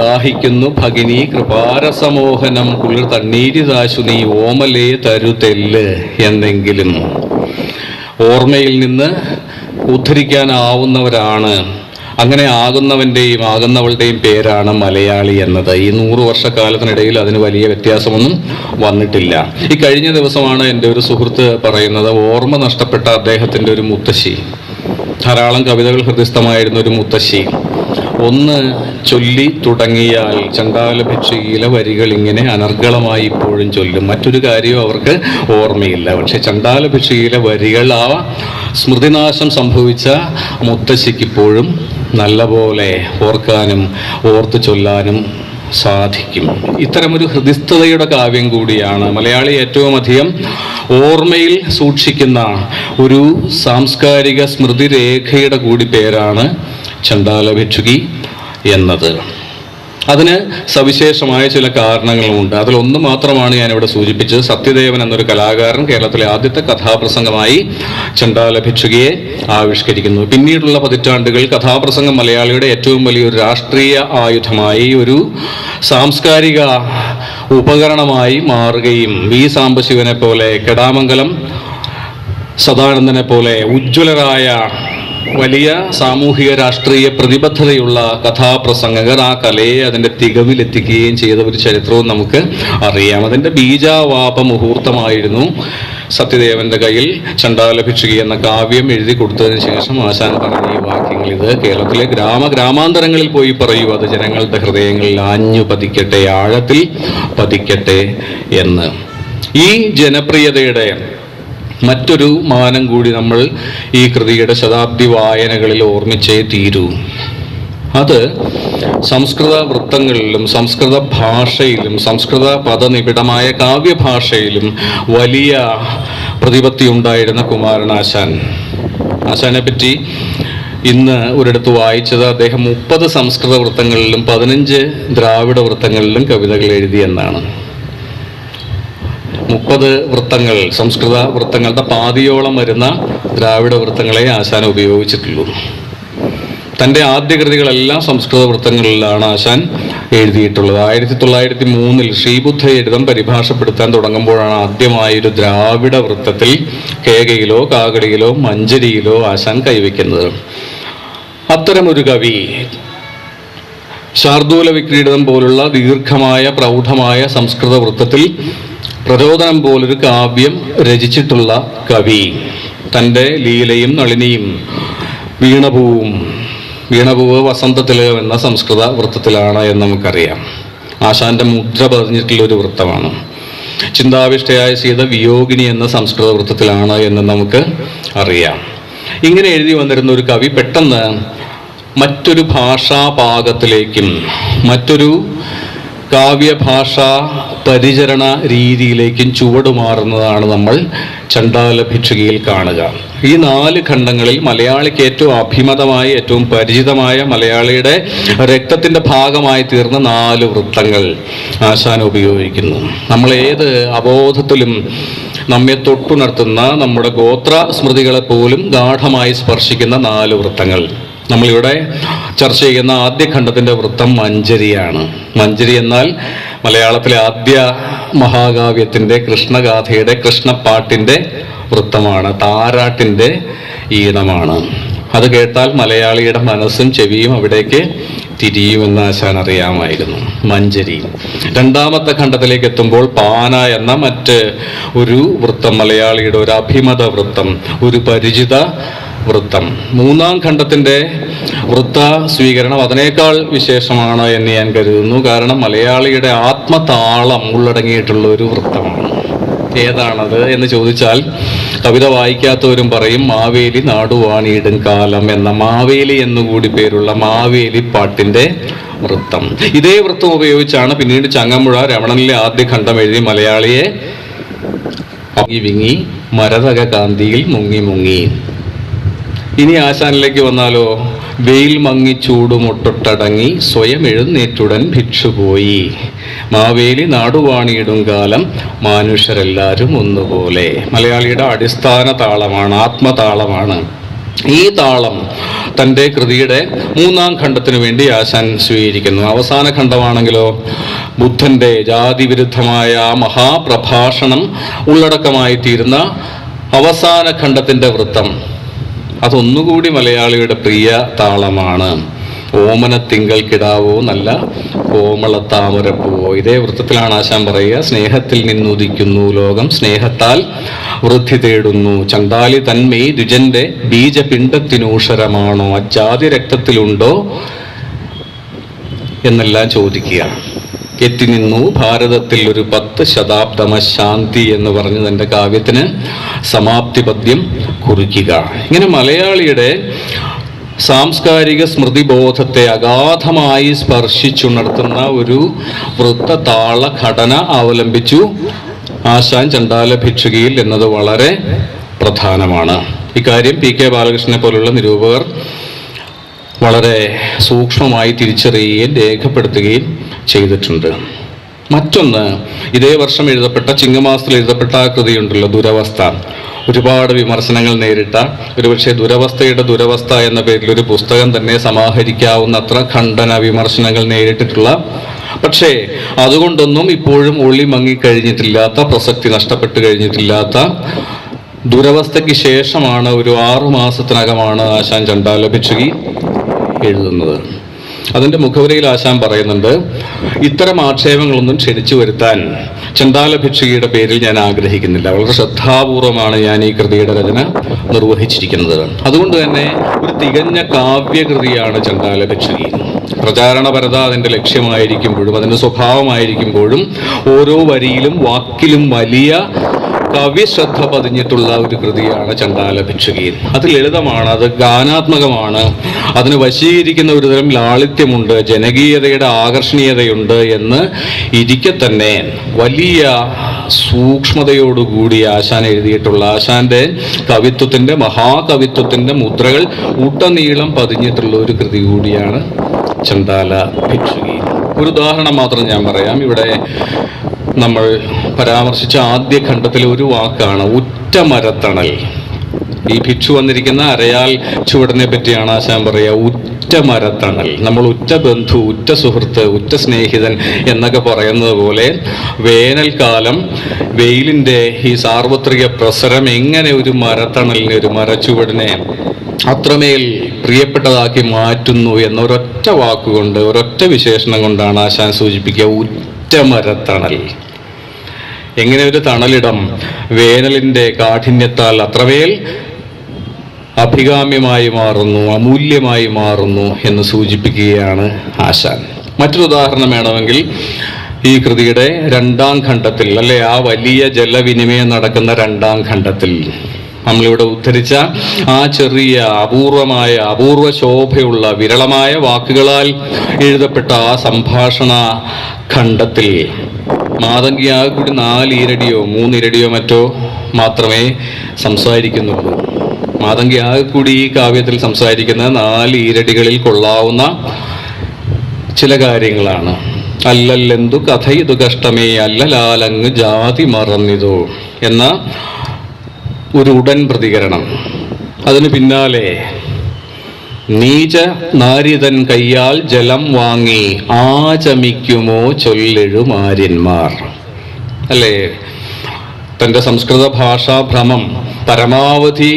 ദാഹിക്കുന്നു ഭഗിനി കൃപാരസമോഹനം കുളിർ തണ്ണീരിതാശു നീ ഓമലേ തരുതെല്ല് എന്നെങ്കിലും. ഓർമ്മയിൽ നിന്ന് ഉദ്ധരിക്കാനാവുന്നവരാണ്, അങ്ങനെ ആകുന്നവൻ്റെയും ആകുന്നവളുടെയും പേരാണ് മലയാളി എന്നത്. ഈ 100 വർഷക്കാലത്തിനിടയിൽ അതിന് വലിയ വ്യത്യാസമൊന്നും വന്നിട്ടില്ല. ഈ കഴിഞ്ഞ ദിവസമാണ് എൻ്റെ ഒരു സുഹൃത്ത് പറയുന്നത്, ഓർമ്മ നഷ്ടപ്പെട്ട അദ്ദേഹത്തിൻ്റെ ഒരു മുത്തശ്ശി, ധാരാളം കവിതകൾ ഹൃദയസ്ഥമായിരുന്ന ഒരു മുത്തശ്ശി, ഒന്ന് ചൊല്ലി തുടങ്ങിയാൽ ചണ്ഡാല ഭിക്ഷയിലെ വരികൾ ഇങ്ങനെ അനർഗളമായി ഇപ്പോഴും ചൊല്ലും. മറ്റൊരു കാര്യവും അവർക്ക് ഓർമ്മയില്ല. പക്ഷെ ചണ്ഡാല ഭിക്ഷയിലെ വരികൾ ആ സ്മൃതിനാശം സംഭവിച്ച മുത്തശ്ശിക്ക് ഇപ്പോഴും നല്ലപോലെ ഓർക്കാനും ഓർത്തു ചൊല്ലാനും സാധിക്കും. ഇത്തരമൊരു ഹൃദിസ്ഥതയുടെ കാവ്യം കൂടിയാണ്. മലയാളി ഏറ്റവും അധികം ഓർമ്മയിൽ സൂക്ഷിക്കുന്ന ഒരു സാംസ്കാരിക സ്മൃതിരേഖയുടെ കൂടി പേരാണ് ചണ്ഡാല ഭിക്ഷുകി എന്നത്. അതിന് സവിശേഷമായ ചില കാരണങ്ങളുമുണ്ട്. അതിലൊന്ന് മാത്രമാണ് ഞാനിവിടെ സൂചിപ്പിച്ചത്. സത്യദേവൻ എന്നൊരു കലാകാരൻ കേരളത്തിലെ ആദ്യത്തെ കഥാപ്രസംഗമായി ചണ്ഡാല ഭിക്ഷുകിയെ ആവിഷ്കരിക്കുന്നു. പിന്നീടുള്ള പതിറ്റാണ്ടുകൾ കഥാപ്രസംഗം മലയാളിയുടെ ഏറ്റവും വലിയൊരു രാഷ്ട്രീയ ആയുധമായി, ഒരു സാംസ്കാരിക ഉപകരണമായി മാറുകയും വി സാംബശിവനെ പോലെ, കെടാമംഗലം സദാനന്ദനെ പോലെ ഉജ്ജ്വലരായ വലിയ സാമൂഹിക രാഷ്ട്രീയ പ്രതിബദ്ധതയുള്ള കഥാപ്രസംഗകർ ആ കലയെ അതിൻ്റെ തികവിലെത്തിക്കുകയും ചെയ്ത ഒരു ചരിത്രവും നമുക്ക് അറിയാം. അതിൻ്റെ ബീജാവാപ മുഹൂർത്തമായിരുന്നു സത്യദേവന്റെ കയ്യിൽ ചണ്ഡാല ഭിക്ഷുകി എന്ന കാവ്യം എഴുതി കൊടുത്തതിന് ശേഷം ആശാൻ പറഞ്ഞ ഈ വാക്യങ്ങൾ. ഇത് കേരളത്തിലെ ഗ്രാമാന്തരങ്ങളിൽ പോയി പറയൂ, അത് ജനങ്ങളുടെ ഹൃദയങ്ങളിൽ ആഞ്ഞു പതിക്കട്ടെ, ആഴത്തിൽ പതിക്കട്ടെ എന്ന്. ഈ ജനപ്രിയതയുടെ മറ്റൊരു മാനം കൂടി നമ്മൾ ഈ കൃതിയുടെ ശതാബ്ദി വായനകളിൽ ഓർമ്മിച്ചേ തീരൂ. അത് സംസ്കൃത വൃത്തങ്ങളിലും സംസ്കൃത ഭാഷയിലും സംസ്കൃത പദനിബിഡമായ കാവ്യഭാഷയിലും വലിയ പ്രതിപത്തി ഉണ്ടായിരുന്ന കുമാരനാശാൻ. ആശാനെ പറ്റി ഇന്ന് ഒരിടത്ത് വായിച്ചത്, അദ്ദേഹം 30 സംസ്കൃത വൃത്തങ്ങളിലും 15 ദ്രാവിഡ വൃത്തങ്ങളിലും കവിതകൾ എഴുതിയെന്നാണ്. 30 വൃത്തങ്ങൾ, സംസ്കൃത വൃത്തങ്ങളുടെ പാതിയോളം വരുന്ന ദ്രാവിഡ വൃത്തങ്ങളെ ആശാൻ ഉപയോഗിച്ചിട്ടുള്ളൂ. തൻ്റെ ആദ്യ കൃതികളെല്ലാം സംസ്കൃത വൃത്തങ്ങളിലാണ് ആശാൻ എഴുതിയിട്ടുള്ളത്. 1903 ശ്രീബുദ്ധചരിതം പരിഭാഷപ്പെടുത്താൻ തുടങ്ങുമ്പോഴാണ് ആദ്യമായൊരു ദ്രാവിഡ വൃത്തത്തിൽ കേകയിലോ കാകടിയിലോ മഞ്ചരിയിലോ ആശാൻ കൈവയ്ക്കുന്നത്. അത്തരമൊരു കവി ശാർദൂല വിക്രീഡിതം പോലുള്ള ദീർഘമായ പ്രൗഢമായ സംസ്കൃത വൃത്തത്തിൽ പ്രചോദനം പോലൊരു കാവ്യം രചിച്ചിട്ടുള്ള കവി, തൻ്റെ ലീലയും നളിനിയും വീണപൂവ് വസന്തതിലകം എന്ന സംസ്കൃത വൃത്തത്തിലാണ് എന്ന് നമുക്കറിയാം. ആശാന്റെ മുദ്ര പതിഞ്ഞിട്ടുള്ളൊരു വൃത്തമാണ്. ചിന്താവിഷ്ടയായ സീത വിയോഗിനി എന്ന സംസ്കൃത വൃത്തത്തിലാണ് എന്ന് നമുക്ക് അറിയാം. ഇങ്ങനെ എഴുതി വന്നിരുന്ന ഒരു കവി പെട്ടെന്ന് മറ്റൊരു ഭാഷാപാകത്തിലേക്കും മറ്റൊരു കാവ്യഭാഷാ പരിചരണ രീതിയിലേക്കും ചുവടുമാറുന്നതാണ് നമ്മൾ ചണ്ഡാല ഭിക്ഷുകിയിൽ കാണുക. ഈ 4 ഖണ്ഡങ്ങളിൽ മലയാളിക്ക് ഏറ്റവും അഭിമതമായി, ഏറ്റവും പരിചിതമായ, മലയാളിയുടെ രക്തത്തിൻ്റെ ഭാഗമായി തീർന്ന 4 വൃത്തങ്ങൾ ആശാൻ ഉപയോഗിക്കുന്നു. നമ്മൾ ഏത് അബോധത്തിലും നമ്മെ തൊട്ടുണർത്തുന്ന, നമ്മുടെ ഗോത്ര സ്മൃതികളെ പോലും ഗാഠമായി സ്പർശിക്കുന്ന 4 വൃത്തങ്ങൾ. നമ്മളിവിടെ ചർച്ച ചെയ്യുന്ന ആദ്യ ഖണ്ഡത്തിൻ്റെ വൃത്തം മഞ്ചരിയാണ്. മഞ്ചരി എന്നാൽ മലയാളത്തിലെ ആദ്യ മഹാകാവ്യത്തിൻ്റെ, കൃഷ്ണഗാഥയുടെ, കൃഷ്ണപ്പാട്ടിൻ്റെ വൃത്തമാണ്. താരാട്ടിൻ്റെ ഈണമാണ്. അത് കേട്ടാൽ മലയാളിയുടെ മനസ്സും ചെവിയും അവിടേക്ക് തിരിയുമെന്ന് ആശാൻ അറിയാമായിരുന്നു. മഞ്ചരി. രണ്ടാമത്തെ ഖണ്ഡത്തിലേക്ക് എത്തുമ്പോൾ പാന എന്ന മറ്റ് ഒരു വൃത്തം, മലയാളിയുടെ ഒരു അഭിമത വൃത്തം, ഒരു പരിചിത വൃത്തം. മൂന്നാം ഖണ്ഡത്തിൻ്റെ വൃത്ത സ്വീകരണം അതിനേക്കാൾ വിശേഷമാണ് എന്ന് ഞാൻ കരുതുന്നു. കാരണം മലയാളിയുടെ ആത്മതാളം ഉള്ളടങ്ങിയിട്ടുള്ള ഒരു വൃത്തമാണ്. ഏതാണത് എന്ന് ചോദിച്ചാൽ കവിത വായിക്കാത്തവരും പറയും മാവേലി നാടുവാണിയിടും കാലം എന്ന മാവേലി എന്നുകൂടി പേരുള്ള മാവേലി പാട്ടിൻ്റെ വൃത്തം. ഇതേ വൃത്തം ഉപയോഗിച്ചാണ് പിന്നീട് ചങ്ങമ്പുഴ രമണനിലെ ആദ്യ ഖണ്ഡം എഴുതി മലയാളിയെ വിങ്ങി മരതക കാന്തിയിൽ മുങ്ങി മുങ്ങി. ഇനി ആശാനിലേക്ക് വന്നാലോ, വെയിൽ മങ്ങി ചൂടുമൊട്ടൊട്ടടങ്ങി സ്വയം എഴുന്നേറ്റുടൻ ഭിക്ഷുപോയി മാവേലി നാടുവാണിയിടും കാലം മനുഷ്യരെല്ലാവരും ഒന്നുപോലെ. മലയാളിയുടെ അടിസ്ഥാന താളമാണ്, ആത്മതാളമാണ്. ഈ താളം തൻ്റെ കൃതിയുടെ മൂന്നാം ഖണ്ഡത്തിനു വേണ്ടി ആശാൻ സ്വീകരിക്കുന്നു. അവസാന ഖണ്ഡമാണെങ്കിലോ ബുദ്ധൻ്റെ ജാതിവിരുദ്ധമായ മഹാപ്രഭാഷണം ഉള്ളടക്കമായി തീരുന്ന അവസാന ഖണ്ഡത്തിൻ്റെ വൃത്തം അതൊന്നുകൂടി മലയാളിയുടെ പ്രിയ താളമാണ്. ഓമനത്തിങ്കൾ കിടാവോ നല്ല കോമളത്താമരപ്പൂവോ. ഇതേ വൃത്തത്തിലാണ് ആശാൻ പറയുക, സ്നേഹത്തിൽ നിന്നുദിക്കുന്നു ലോകം സ്നേഹത്താൽ വൃദ്ധി തേടുന്നു. ചണ്ടാലി തന്മേ ദ്വിജന്റെ ബീജപിണ്ഡത്തിനൂഷരമാണോ, അജാതി രക്തത്തിലുണ്ടോ എന്നെല്ലാം ചോദിക്കുക. എത്തിനിന്നു ഭാരതത്തിൽ ഒരു 10 ശതാബ്ദമ ശാന്തി എന്ന് പറഞ്ഞ് തൻ്റെ കാവ്യത്തിന് സമാപ്തി പദ്യം കുറിക്കുക. ഇങ്ങനെ മലയാളിയുടെ സാംസ്കാരിക സ്മൃതിബോധത്തെ അഗാധമായി സ്പർശിച്ചുണർത്തുന്ന ഒരു വൃത്തതാള ഘടന അവലംബിച്ചു ആശാൻ ചണ്ടാല ഭിക്ഷുകിയിൽ എന്നത് വളരെ പ്രധാനമാണ്. ഇക്കാര്യം പി കെ ബാലകൃഷ്ണനെ പോലുള്ള നിരൂപകർ വളരെ സൂക്ഷ്മമായി തിരിച്ചറിയുകയും രേഖപ്പെടുത്തുകയും ചെയ്തിട്ടുണ്ട്. മറ്റൊന്ന്, ഇതേ വർഷം എഴുതപ്പെട്ട ചിങ്ങമാസത്തിൽ എഴുതപ്പെട്ട ആ കൃതിയുണ്ടല്ലോ ദുരവസ്ഥ. ഒരുപാട് വിമർശനങ്ങൾ നേരിട്ട, ഒരുപക്ഷെ ദുരവസ്ഥ എന്ന പേരിൽ ഒരു പുസ്തകം തന്നെ സമാഹരിക്കാവുന്നത്ര ഖണ്ഡന വിമർശനങ്ങൾ നേരിട്ടിട്ടുള്ള, പക്ഷേ അതുകൊണ്ടൊന്നും ഇപ്പോഴും ഒളി മങ്ങിക്കഴിഞ്ഞിട്ടില്ലാത്ത, പ്രസക്തി നഷ്ടപ്പെട്ടു കഴിഞ്ഞിട്ടില്ലാത്ത ദുരവസ്ഥയ്ക്ക് ശേഷമാണ്, ഒരു 6 മാസത്തിനകമാണ് ആശാൻ ചണ്ടാല ഭിക്ഷുകി എഴുതുന്നത്. അതിൻ്റെ മുഖവരയിൽ ആശാൻ പറയുന്നുണ്ട്, ഇത്തരം ആക്ഷേപങ്ങളൊന്നും ക്ഷണിച്ചു വരുത്താൻ ചണ്ടാല ഭിക്ഷുകിയുടെ പേരിൽ ഞാൻ ആഗ്രഹിക്കുന്നില്ല. വളരെ ശ്രദ്ധാപൂർവമാണ് ഞാൻ ഈ കൃതിയുടെ രചന നിർവഹിച്ചിരിക്കുന്നത്. അതുകൊണ്ട് തന്നെ ഒരു തികഞ്ഞ കാവ്യകൃതിയാണ് ചണ്ടാല ഭിക്ഷുകി. പ്രചാരണപരത അതിൻ്റെ ലക്ഷ്യമായിരിക്കുമ്പോഴും അതിൻ്റെ സ്വഭാവമായിരിക്കുമ്പോഴും ഓരോ വരിയിലും വാക്കിലും വലിയ കവിശ്രദ്ധ പതിഞ്ഞിട്ടുള്ള ഒരു കൃതിയാണ് ചണ്ടാല ഭിക്ഷുകി. അത് ലളിതമാണ്, അത് ഗാനാത്മകമാണ്, അതിന് വശീകരിക്കുന്ന ഒരുതരം ലാളിത്യമുണ്ട്, ജനകീയതയുടെ ആകർഷണീയതയുണ്ട് എന്ന് ഇരിക്കെ തന്നെ വലിയ സൂക്ഷ്മതയോടുകൂടി ആശാൻ എഴുതിയിട്ടുള്ള, ആശാന്റെ കവിത്വത്തിൻ്റെ മഹാകവിത്വത്തിൻ്റെ മുദ്രകൾ ഉടനീളം പതിഞ്ഞിട്ടുള്ള ഒരു കൃതി കൂടിയാണ് ചണ്ടാല ഭിക്ഷുകി. ഒരു ഉദാഹരണം മാത്രം ഞാൻ പറയാം. ഇവിടെ നമ്മൾ പരാമർശിച്ച ആദ്യ ഖണ്ഡത്തിലെ ഒരു വാക്കാണ് ഉറ്റമരത്തണൽ. ഈ ഭിക്ഷു വന്നിരിക്കുന്ന അരയാൽ ചുവടനെ പറ്റിയാണ് ആശാൻ പറയുക, ഉറ്റമരത്തണൽ. നമ്മൾ ഉറ്റ ബന്ധു, ഉറ്റ സുഹൃത്ത്, ഉറ്റ സ്നേഹിതൻ എന്നൊക്കെ പറയുന്നത് പോലെ വേനൽക്കാലം വെയിലിൻ്റെ ഈ സാർവത്രിക പ്രസരം എങ്ങനെ ഒരു മരത്തണലിനെ, ഒരു മരച്ചുവടിനെ അത്രമേൽ പ്രിയപ്പെട്ടതാക്കി മാറ്റുന്നു എന്നൊരൊറ്റ വാക്കുകൊണ്ട്, ഒരൊറ്റ വിശേഷണം കൊണ്ടാണ് ആശാൻ സൂചിപ്പിക്കുക, ഉറ്റമരത്തണൽ. എങ്ങനെ ഒരു തണലിടം വേനലിൻ്റെ കാഠിന്യത്താൽ അത്രമേൽ അഭികാമ്യമായി മാറുന്നു, അമൂല്യമായി മാറുന്നു എന്ന് സൂചിപ്പിക്കുകയാണ് ആശാൻ. മറ്റൊരു ഉദാഹരണം വേണമെങ്കിൽ ഈ കൃതിയുടെ 2ാം ഖണ്ഡത്തിൽ, അല്ലെ ആ വലിയ ജലവിനിമയം നടക്കുന്ന 2ാം ഖണ്ഡത്തിൽ നമ്മളിവിടെ ഉദ്ധരിച്ച ആ ചെറിയ അപൂർവ ശോഭയുള്ള വിരളമായ വാക്കുകളാൽ എഴുതപ്പെട്ട ആ സംഭാഷണ ഖണ്ഡത്തിൽ മാതങ്കി ആകെ കൂടി 4 ഈരടിയോ 3 ഇരടിയോ മറ്റോ മാത്രമേ സംസാരിക്കുന്നുള്ളൂ. മാതങ്കി ആകെ കൂടി ഈ കാവ്യത്തിൽ സംസാരിക്കുന്ന 4 ഈരടികളിൽ കൊള്ളാവുന്ന ചില കാര്യങ്ങളാണ്. അല്ലല്ലെന്തു കഥ ഇതു കഷ്ടമേ അല്ലലാലങ്ങ് ജാതി മറന്നിതോ എന്ന ഒരു ഉടൻ പ്രതികരണം. അതിന് പിന്നാലെ നീച നാരിതൻ കയ്യാൽ ജലം വാങ്ങി ആചമിക്കുമോ ചൊല്ലെഴുമാര്യന്മാർ. അല്ലേ, തൻ്റെ സംസ്കൃത ഭാഷാ ഭ്രമം പരമാവധി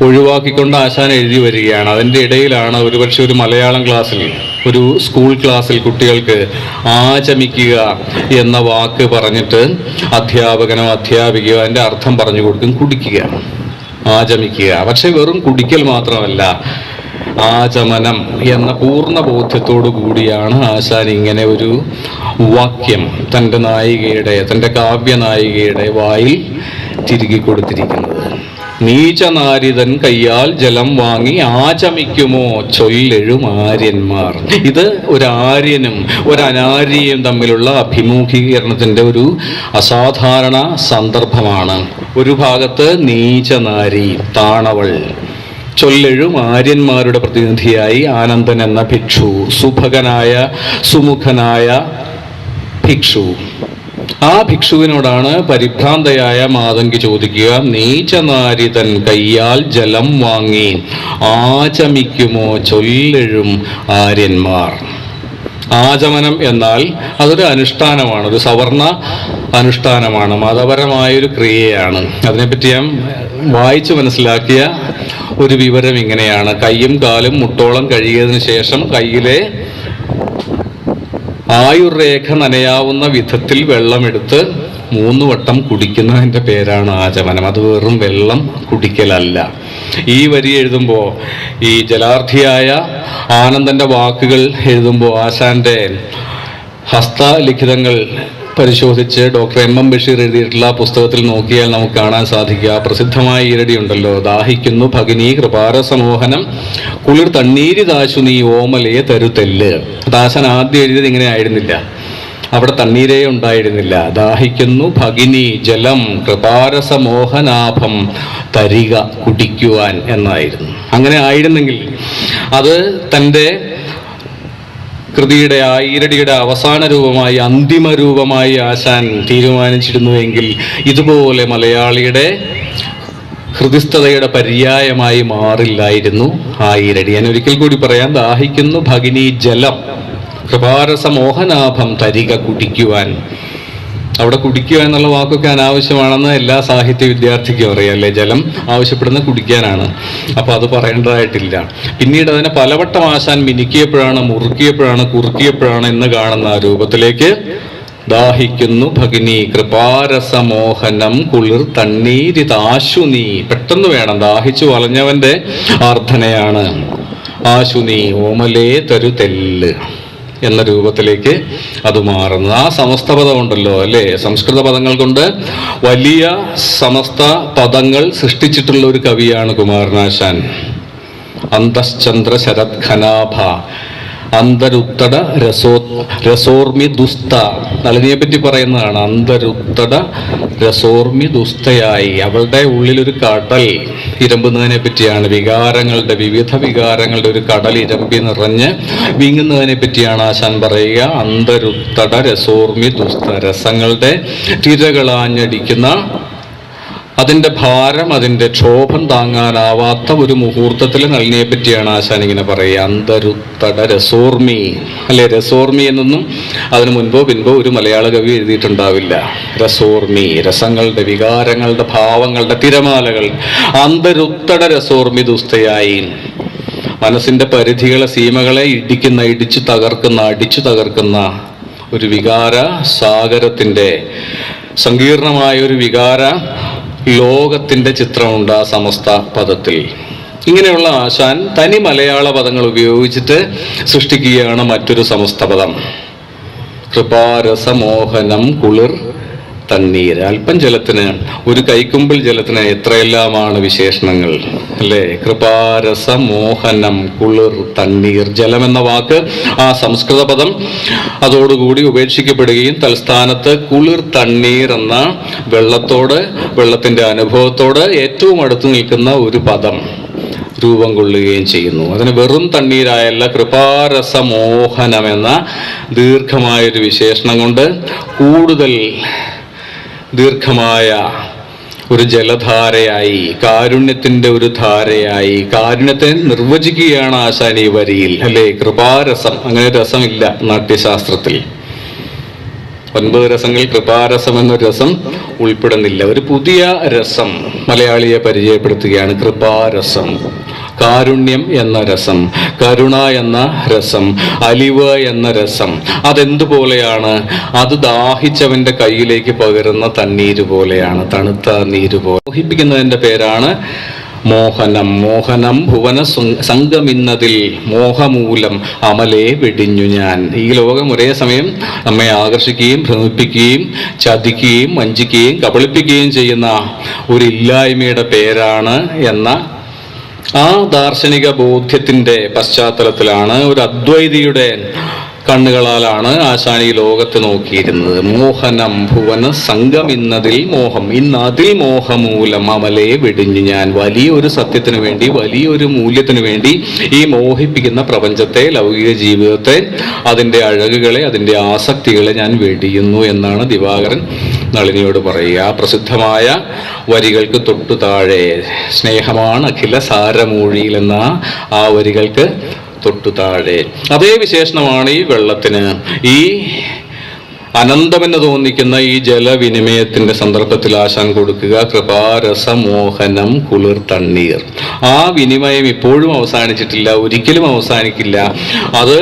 ഒഴിവാക്കിക്കൊണ്ട് ആശാൻ എഴുതി വരികയാണ്. അതിൻ്റെ ഇടയിലാണ് ഒരുപക്ഷെ ഒരു മലയാളം ക്ലാസ്സിൽ, ഒരു സ്കൂൾ ക്ലാസ്സിൽ കുട്ടികൾക്ക് ആചമിക്കുക എന്ന വാക്ക് പറഞ്ഞിട്ട് അധ്യാപകനോ അധ്യാപികയോ അതിൻ്റെ അർത്ഥം പറഞ്ഞു കൊടുക്കും, കുടിക്കുക. ആചമിക്കുക. പക്ഷെ വെറും കുടിക്കൽ മാത്രമല്ല, ആചമനം എന്ന പൂർണ്ണ ബോധ്യത്തോടു കൂടിയാണ് ആശാൻ ഇങ്ങനെ ഒരു വാക്യം തൻ്റെ കാവ്യനായികയുടെ വായിൽ തിരികെ കൊടുത്തിരിക്കുന്നത്. നീചനാരിതൻ കയ്യാൽ ജലം വാങ്ങി ആചമിക്കുമോ ചൊല്ലെഴും ആര്യന്മാർ. ഇത് ഒരു ആര്യനും ഒരു അനാര്യയും തമ്മിലുള്ള അഭിമുഖീകരണത്തിന്റെ ഒരു അസാധാരണ സന്ദർഭമാണ്. ഒരു ഭാഗത്ത് നീചനാരി, താണവൾ, ചൊല്ലെഴും ആര്യന്മാരുടെ പ്രതിനിധിയായി ആനന്ദൻ എന്ന ഭിക്ഷു, സുഭകനായ സുമുഖനായ ഭിക്ഷു. ആ ഭിക്ഷുവിനോടാണ് പരിഭ്രാന്തയായ മാതങ്കി ചോദിക്കുക, നീചനാരിതൻ കയ്യാൽ ജലം വാങ്ങി ആചമിക്കുമോ ചൊല്ലെഴും ആര്യന്മാർ. ആചമനം എന്നാൽ അതൊരു അനുഷ്ഠാനമാണ്, ഒരു സവർണ അനുഷ്ഠാനമാണ്, മതപരമായൊരു ക്രിയയാണ്. അതിനെപ്പറ്റി ഞാൻ വായിച്ചു മനസ്സിലാക്കിയ ഒരു വിവരം ഇങ്ങനെയാണ്: കയ്യും കാലും മുട്ടോളം കഴുകിയതിനു ശേഷം കയ്യിലെ ആയുർരേഖ നനയാവുന്ന വിധത്തിൽ വെള്ളമെടുത്ത് 3 വട്ടം കുടിക്കുന്നതിൻ്റെ പേരാണ് ആചമനം. അത് വെറും വെള്ളം കുടിക്കലല്ല. ഈ വരി എഴുതുമ്പോൾ, ഈ ജലാർത്ഥിയായ ആനന്ദൻ്റെ വാക്കുകൾ എഴുതുമ്പോൾ, ആശാന്റെ ഹസ്തലിഖിതങ്ങൾ പരിശോധിച്ച് ഡോക്ടർ M.M. ബഷീർ എഴുതിയിട്ടുള്ള പുസ്തകത്തിൽ നോക്കിയാൽ നമുക്ക് കാണാൻ സാധിക്കുക. പ്രസിദ്ധമായ ഈരടി ഉണ്ടല്ലോ, ദാഹിക്കുന്നു ഭഗിനി കൃപാരസമോഹനം കുളിർ തണ്ണീരി ദാശു നീ ഓമലയെ തരുതെല്ല്. ദാശൻ ആദ്യം എഴുതിയത് ഇങ്ങനെ ആയിരുന്നില്ല, അവിടെ തണ്ണീരേ ഉണ്ടായിരുന്നില്ല. ദാഹിക്കുന്നു ഭഗിനി ജലം കൃപാരസമോഹനാഭം തരിക, കുടിക്കുവാൻ എന്നായിരുന്നു. അങ്ങനെ ആയിരുന്നെങ്കിൽ അത് തൻ്റെ കൃതിയുടെ ഈരടിയുടെ അവസാന രൂപമായി, അന്തിമ രൂപമായി ആശാൻ തീരുമാനിച്ചിരുന്നുവെങ്കിൽ ഇതുപോലെ മലയാളിയുടെ ഹൃദിസ്ഥതയുടെ പര്യായമായി മാറില്ലായിരുന്നു ആ ഈരടി. ഞാൻ ഒരിക്കൽ കൂടി പറയാം: ദാഹിക്കുന്നു ഭഗിനി ജലം കൃപാരസമോഹനാഭം തരിക, കുടിക്കുവാൻ. അവിടെ കുടിക്കുക എന്നുള്ള വാക്കൊക്കെ അനാവശ്യമാണെന്ന് എല്ലാ സാഹിത്യ വിദ്യാർത്ഥിക്കും അറിയാം, ജലം ആവശ്യപ്പെടുന്ന കുടിക്കാനാണ്. അപ്പൊ അത് പറയേണ്ടതായിട്ടില്ല. പിന്നീട് അതിനെ പലവട്ടം ആശാൻ മിനുക്കിയപ്പോഴാണ്, മുറുക്കിയപ്പോഴാണ്, കുറുക്കിയപ്പോഴാണ് ഇന്ന് കാണുന്ന ആ രൂപത്തിലേക്ക് ദാഹിക്കുന്നു ഭഗിനി കൃപാരസമോഹനം കുളിർ തണ്ണീരിതാശു നീ. പെട്ടെന്ന് വേണം, ദാഹിച്ചു വളഞ്ഞവന്റെ പ്രാർത്ഥനയാണ് ആശു നീ ഓമലേ തരുതെല്ല് എന്ന രൂപത്തിലേക്ക് അത് മാറുന്നത്. ആ സമസ്ത പദം ഉണ്ടല്ലോ അല്ലേ, സംസ്കൃത പദങ്ങൾ കൊണ്ട് വലിയ സമസ്ത പദങ്ങൾ സൃഷ്ടിച്ചിട്ടുള്ള ഒരു കവിയാണ് കുമാരനാശാൻ. അന്തശ്ചന്ദ്ര ശരത് ഖനാഭ അന്തരുത്തട രസോർമി ദുസ്ത. നളിനിയെ പറ്റി പറയുന്നതാണ്. അന്തരുത്തട രസോർമി ദുസ്തയായി, അവളുടെ ഉള്ളിലൊരു കടൽ ഇരമ്പുന്നതിനെ പറ്റിയാണ്. വികാരങ്ങളുടെ, വിവിധ വികാരങ്ങളുടെ ഒരു കടൽ ഇരമ്പി നിറഞ്ഞ് വിങ്ങുന്നതിനെ പറ്റിയാണ് ആശാൻ പറയുക. അന്തരുത്തട രസോർമി ദുസ്ത, രസങ്ങളുടെ തിരകളാഞ്ഞടിക്കുന്ന, അതിൻ്റെ ഭാരം, അതിൻ്റെ ക്ഷോഭം താങ്ങാനാവാത്ത ഒരു മുഹൂർത്തത്തിൽ നളിനിയെ പറ്റിയാണ് ആശാൻ ഇങ്ങനെ പറയുക. അന്തരുത്തട രസോർമി അല്ലെ, രസോർമി എന്നൊന്നും അതിനു മുൻപോ പിൻപോ ഒരു മലയാള കവി എഴുതിയിട്ടുണ്ടാവില്ല. രസോർമി, രസങ്ങളുടെ, വികാരങ്ങളുടെ, ഭാവങ്ങളുടെ തിരമാലകൾ. അന്തരുത്തട രസോർമി ദുസ്തയായി, മനസ്സിന്റെ പരിധികളെ, സീമകളെ ഇടിച്ചു തകർക്കുന്ന ഒരു വികാര സാഗരത്തിന്റെ, സങ്കീർണമായ ഒരു വികാര ലോകത്തിന്റെ ചിത്രമുണ്ട് ആ സമസ്ത പദത്തിൽ. ഇങ്ങനെയുള്ള ആശാൻ തനി മലയാള പദങ്ങൾ ഉപയോഗിച്ചിട്ട് സൃഷ്ടിക്കുകയാണ് മറ്റൊരു സമസ്ത പദം. കൃപാരസമോഹനം കുളിർ തണ്ണീർ. അല്പം ജലത്തിന്, ഒരു കൈക്കുമ്പിൾ ജലത്തിന് എത്രയെല്ലാമാണ് വിശേഷണങ്ങൾ അല്ലേ. കൃപാരസമോഹനം കുളിർ തണ്ണീർ. ജലം എന്ന വാക്ക്, ആ സംസ്കൃത പദം അതോടുകൂടി ഉപേക്ഷിക്കപ്പെടുകയും തൽസ്ഥാനത്ത് കുളിർ തണ്ണീർ എന്ന വെള്ളത്തോട്, വെള്ളത്തിന്റെ അനുഭവത്തോട് ഏറ്റവും അടുത്ത് നിൽക്കുന്ന ഒരു പദം രൂപം കൊള്ളുകയും ചെയ്യുന്നു. അതിന് വെറും തണ്ണീരായല്ല, കൃപാരസമോഹനം എന്ന ദീർഘമായൊരു വിശേഷണം കൊണ്ട് കൂടുതൽ ദീർഘമായ ഒരു ജലധാരയായി, കാരുണ്യത്തിന്റെ ഒരു ധാരയായി, കാരുണ്യത്തെ നിർവചിക്കുകയാണ് ആശാൻ ഈ വരിയിൽ അല്ലേ. കൃപാരസം, അങ്ങനെ രസമില്ല നാട്യശാസ്ത്രത്തിൽ. 9 രസങ്ങളിൽ കൃപാരസം എന്നൊരു രസം ഉൾപ്പെടുന്നില്ല. ഒരു പുതിയ രസം മലയാളിയെ പരിചയപ്പെടുത്തുകയാണ്, കൃപാരസം. കാരുണ്യം എന്ന രസം, കരുണ എന്ന രസം, അലിവ് എന്ന രസം. അതെന്തുപോലെയാണ്? അത് ദാഹിച്ചവന്റെ കയ്യിലേക്ക് പകരുന്ന തണ്ണീര് പോലെയാണ്, തണുത്ത നീര് പോലെ. മോഹിപ്പിക്കുന്നതിന്റെ പേരാണ് മോഹനം. മോഹനം ഭുവന സംഗമിന്നതിൽ മോഹമൂലം അമലേ വെടിഞ്ഞു ഞാൻ. ഈ ലോകം ഒരേ സമയം നമ്മെ ആകർഷിക്കുകയും ഭ്രമിപ്പിക്കുകയും ചതിക്കുകയും വഞ്ചിക്കുകയും കബളിപ്പിക്കുകയും ചെയ്യുന്ന ഒരു ഇല്ലായ്മയുടെ പേരാണ് എന്ന ആ ദാർശനിക ബോധ്യത്തിൻ്റെ പശ്ചാത്തലത്തിലാണ്, ഒരു അദ്വൈതിയുടെ കണ്ണുകളാലാണ് ആശാൻ ഈ ലോകത്ത് നോക്കിയിരുന്നത്. മോഹനം ഭുവന സംഗമിന്നതിൽ മോഹം, ഇന്ന് അതിൽ മോഹമൂലം അമലേ വെടിഞ്ഞു ഞാൻ. വലിയൊരു സത്യത്തിനു വേണ്ടി, വലിയൊരു മൂല്യത്തിനു വേണ്ടി ഈ മോഹിപ്പിക്കുന്ന പ്രപഞ്ചത്തെ, ലൗകിക ജീവിതത്തെ, അതിൻ്റെ അഴകുകളെ, അതിൻ്റെ ആസക്തികളെ ഞാൻ വെടിയുന്നു എന്നാണ് ദിവാകരൻ നളിനിയോട് പറയുക. പ്രസിദ്ധമായ വരികൾക്ക് തൊട്ടു താഴെ, സ്നേഹമാണ് അഖില സാരമൂഴിയിൽ എന്ന ആ വരികൾക്ക് തൊട്ടു താഴെ അതേ വിശേഷണമാണ് ഈ വെള്ളത്തിന്. ഈ അനന്തമെന്ന് തോന്നിക്കുന്ന ഈ ജലവിനിമയത്തിന്റെ സന്ദർഭത്തിൽ ആശാൻ കൊടുക്കുക കൃപാരസമോഹനം കുളിർ തണ്ണീർ. ആ വിനിമയം ഇപ്പോഴും അവസാനിച്ചിട്ടില്ല, ഒരിക്കലും അവസാനിക്കില്ല. അത്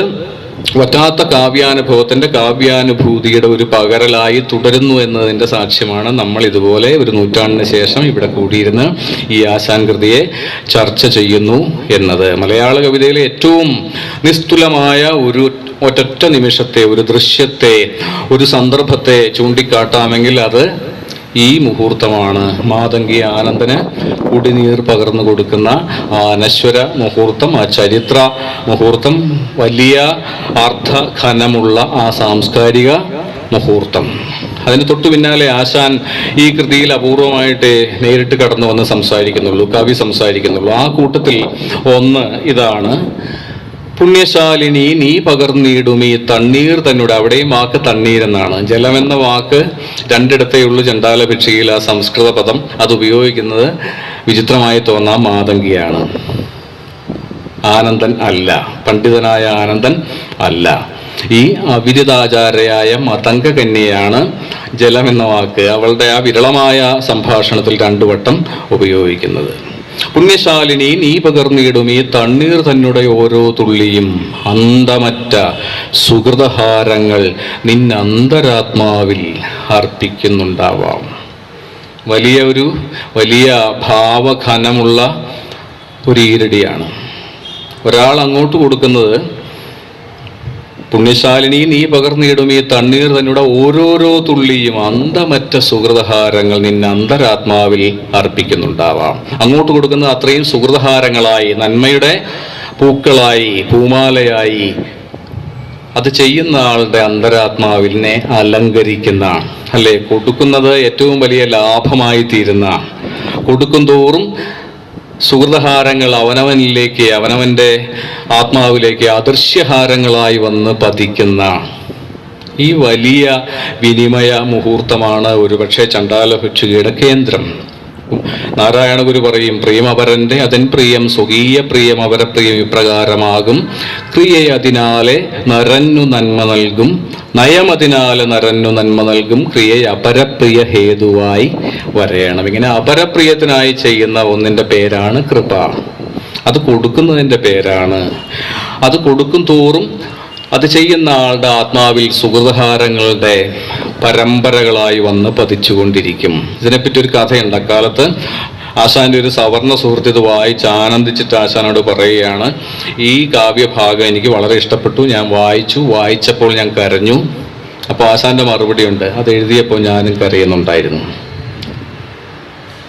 വറ്റാത്ത കാവ്യാനുഭവത്തിന്റെ, കാവ്യാനുഭൂതിയുടെ ഒരു പകരലായി തുടരുന്നു എന്നതിൻ്റെ സാക്ഷ്യമാണ് നമ്മൾ ഇതുപോലെ ഒരു നൂറ്റാണ്ടിന് ശേഷം ഇവിടെ കൂടിയിരുന്ന് ഈ ആശാൻ കൃതിയെ ചർച്ച ചെയ്യുന്നു എന്നത്. മലയാള കവിതയിലെ ഏറ്റവും നിസ്തുലമായ ഒരു ഒറ്റ നിമിഷത്തെ, ഒരു ദൃശ്യത്തെ, ഒരു സന്ദർഭത്തെ ചൂണ്ടിക്കാട്ടാമെങ്കിൽ അത് ഈ മുഹൂർത്തമാണ്. മാതങ്കി ആനന്ദന് കുടിനീർ പകർന്നു കൊടുക്കുന്ന ആ അനശ്വര മുഹൂർത്തം, ആ ചരിത്ര മുഹൂർത്തം, വലിയ അർത്ഥഘനമുള്ള ആ സാംസ്കാരിക മുഹൂർത്തം. അതിന് തൊട്ടു പിന്നാലെ ആശാൻ ഈ കൃതിയിൽ അപൂർവമായിട്ട് നേരിട്ട് കടന്നു വന്ന് സംസാരിക്കുന്നുള്ളൂ, കവി സംസാരിക്കുന്നുള്ളൂ. ആ കൂട്ടത്തിൽ ഒന്ന് ഇതാണ്: പുണ്യശാലിനി നീ പകർന്നിടുമീ തണ്ണീർ തന്നോട്. അവിടെയും വാക്ക് തണ്ണീരെന്നാണ്. ജലമെന്ന വാക്ക് രണ്ടിടത്തേ ഉള്ളൂ ചണ്ടാല ഭിക്ഷയിൽ. ആ സംസ്കൃത പദം അത് ഉപയോഗിക്കുന്നത് വിചിത്രമായി തോന്നാം മാതങ്കിയാണ്. ആനന്ദൻ അല്ല, പണ്ഡിതനായ ആനന്ദൻ അല്ല. ഈ അവിരുദാചാരയായ മതംഗ കന്യയാണ് ജലമെന്ന വാക്ക് അവളുടെ ആ വിരളമായ സംഭാഷണത്തിൽ 2 വട്ടം ഉപയോഗിക്കുന്നത്. പുണ്യശാലിനി നീ പകർന്നിടും ഈ തണ്ണീർ തന്നുടെ ഓരോ തുള്ളിയും അന്തമറ്റ സുഹൃതഹാരങ്ങൾ നിന്നന്തരാത്മാവിൽ അർപ്പിക്കുന്നുണ്ടാവാം. വലിയ ഭാവഘനമുള്ള ഒരു ഈരടിയാണ് ഒരാൾ അങ്ങോട്ട് കൊടുക്കുന്നത്. പുണ്യശാലിനി നീ പകർന്നിടും ഈ തണ്ണീർ തന്നുടെ ഓരോരോ തുള്ളിയും അന്തമറ്റ സുഹൃതഹാരങ്ങൾ നിന്നെ അന്തരാത്മാവിൽ അർപ്പിക്കുന്നുണ്ടാവാം. അങ്ങോട്ട് കൊടുക്കുന്നത് അത്രയും സുഹൃതഹാരങ്ങളായി, നന്മയുടെ പൂക്കളായി, പൂമാലയായി, അത് ചെയ്യുന്ന ആളുടെ അന്തരാത്മാവിനെ അലങ്കരിക്കുന്ന, അല്ലേ, കൊടുക്കുന്നത് ഏറ്റവും വലിയ ലാഭമായി തീരുന്ന, കൊടുക്കും തോറും സുഹൃതഹാരങ്ങൾ അവനവനിലേക്ക്, അവനവൻ്റെ ആത്മാവിലേക്ക് അദൃശ്യഹാരങ്ങളായി വന്ന് പതിക്കുന്ന ഈ വലിയ വിനിമയ മുഹൂർത്തമാണ് ഒരുപക്ഷെ ചണ്ടാല ഭിക്ഷുകയുടെ കേന്ദ്രം. നാരായണ ഗുരു പറയും, പ്രിയമപരന്റെ അതൻ പ്രിയം സ്വകീയ പ്രിയം അവരപ്രിയം ഇപ്രകാരമാകും. ക്രിയ അതിനാലെ നരന്നു നന്മ നൽകും, നയമതിനാലെ നരന്നു നന്മ നൽകും, ക്രിയയെ അപരപ്രിയ ഹേതുവായി വരയണം. ഇങ്ങനെ അപരപ്രിയത്തിനായി ചെയ്യുന്ന ഒന്നിൻ്റെ പേരാണ് കൃപ. അത് കൊടുക്കുന്നതിൻ്റെ പേരാണ്. അത് കൊടുക്കും തോറും അത് ചെയ്യുന്ന ആളുടെ ആത്മാവിൽ സുഹൃതഹാരങ്ങളുടെ പരമ്പരകളായി വന്ന് പതിച്ചുകൊണ്ടിരിക്കും. ഇതിനെപ്പറ്റി ഒരു കഥയുണ്ട്. അക്കാലത്ത് ആശാന്റെ ഒരു സവർണ സുഹൃത്ത് ഇത് വായിച്ച് ആനന്ദിച്ചിട്ട് ആശാനോട് പറയുകയാണ്, ഈ കാവ്യഭാഗം എനിക്ക് വളരെ ഇഷ്ടപ്പെട്ടു, ഞാൻ വായിച്ചപ്പോൾ ഞാൻ കരഞ്ഞു. അപ്പോൾ ആശാന്റെ മറുപടി ഉണ്ട്, അത് എഴുതിയപ്പോൾ ഞാനും കരയുന്നുണ്ടായിരുന്നു.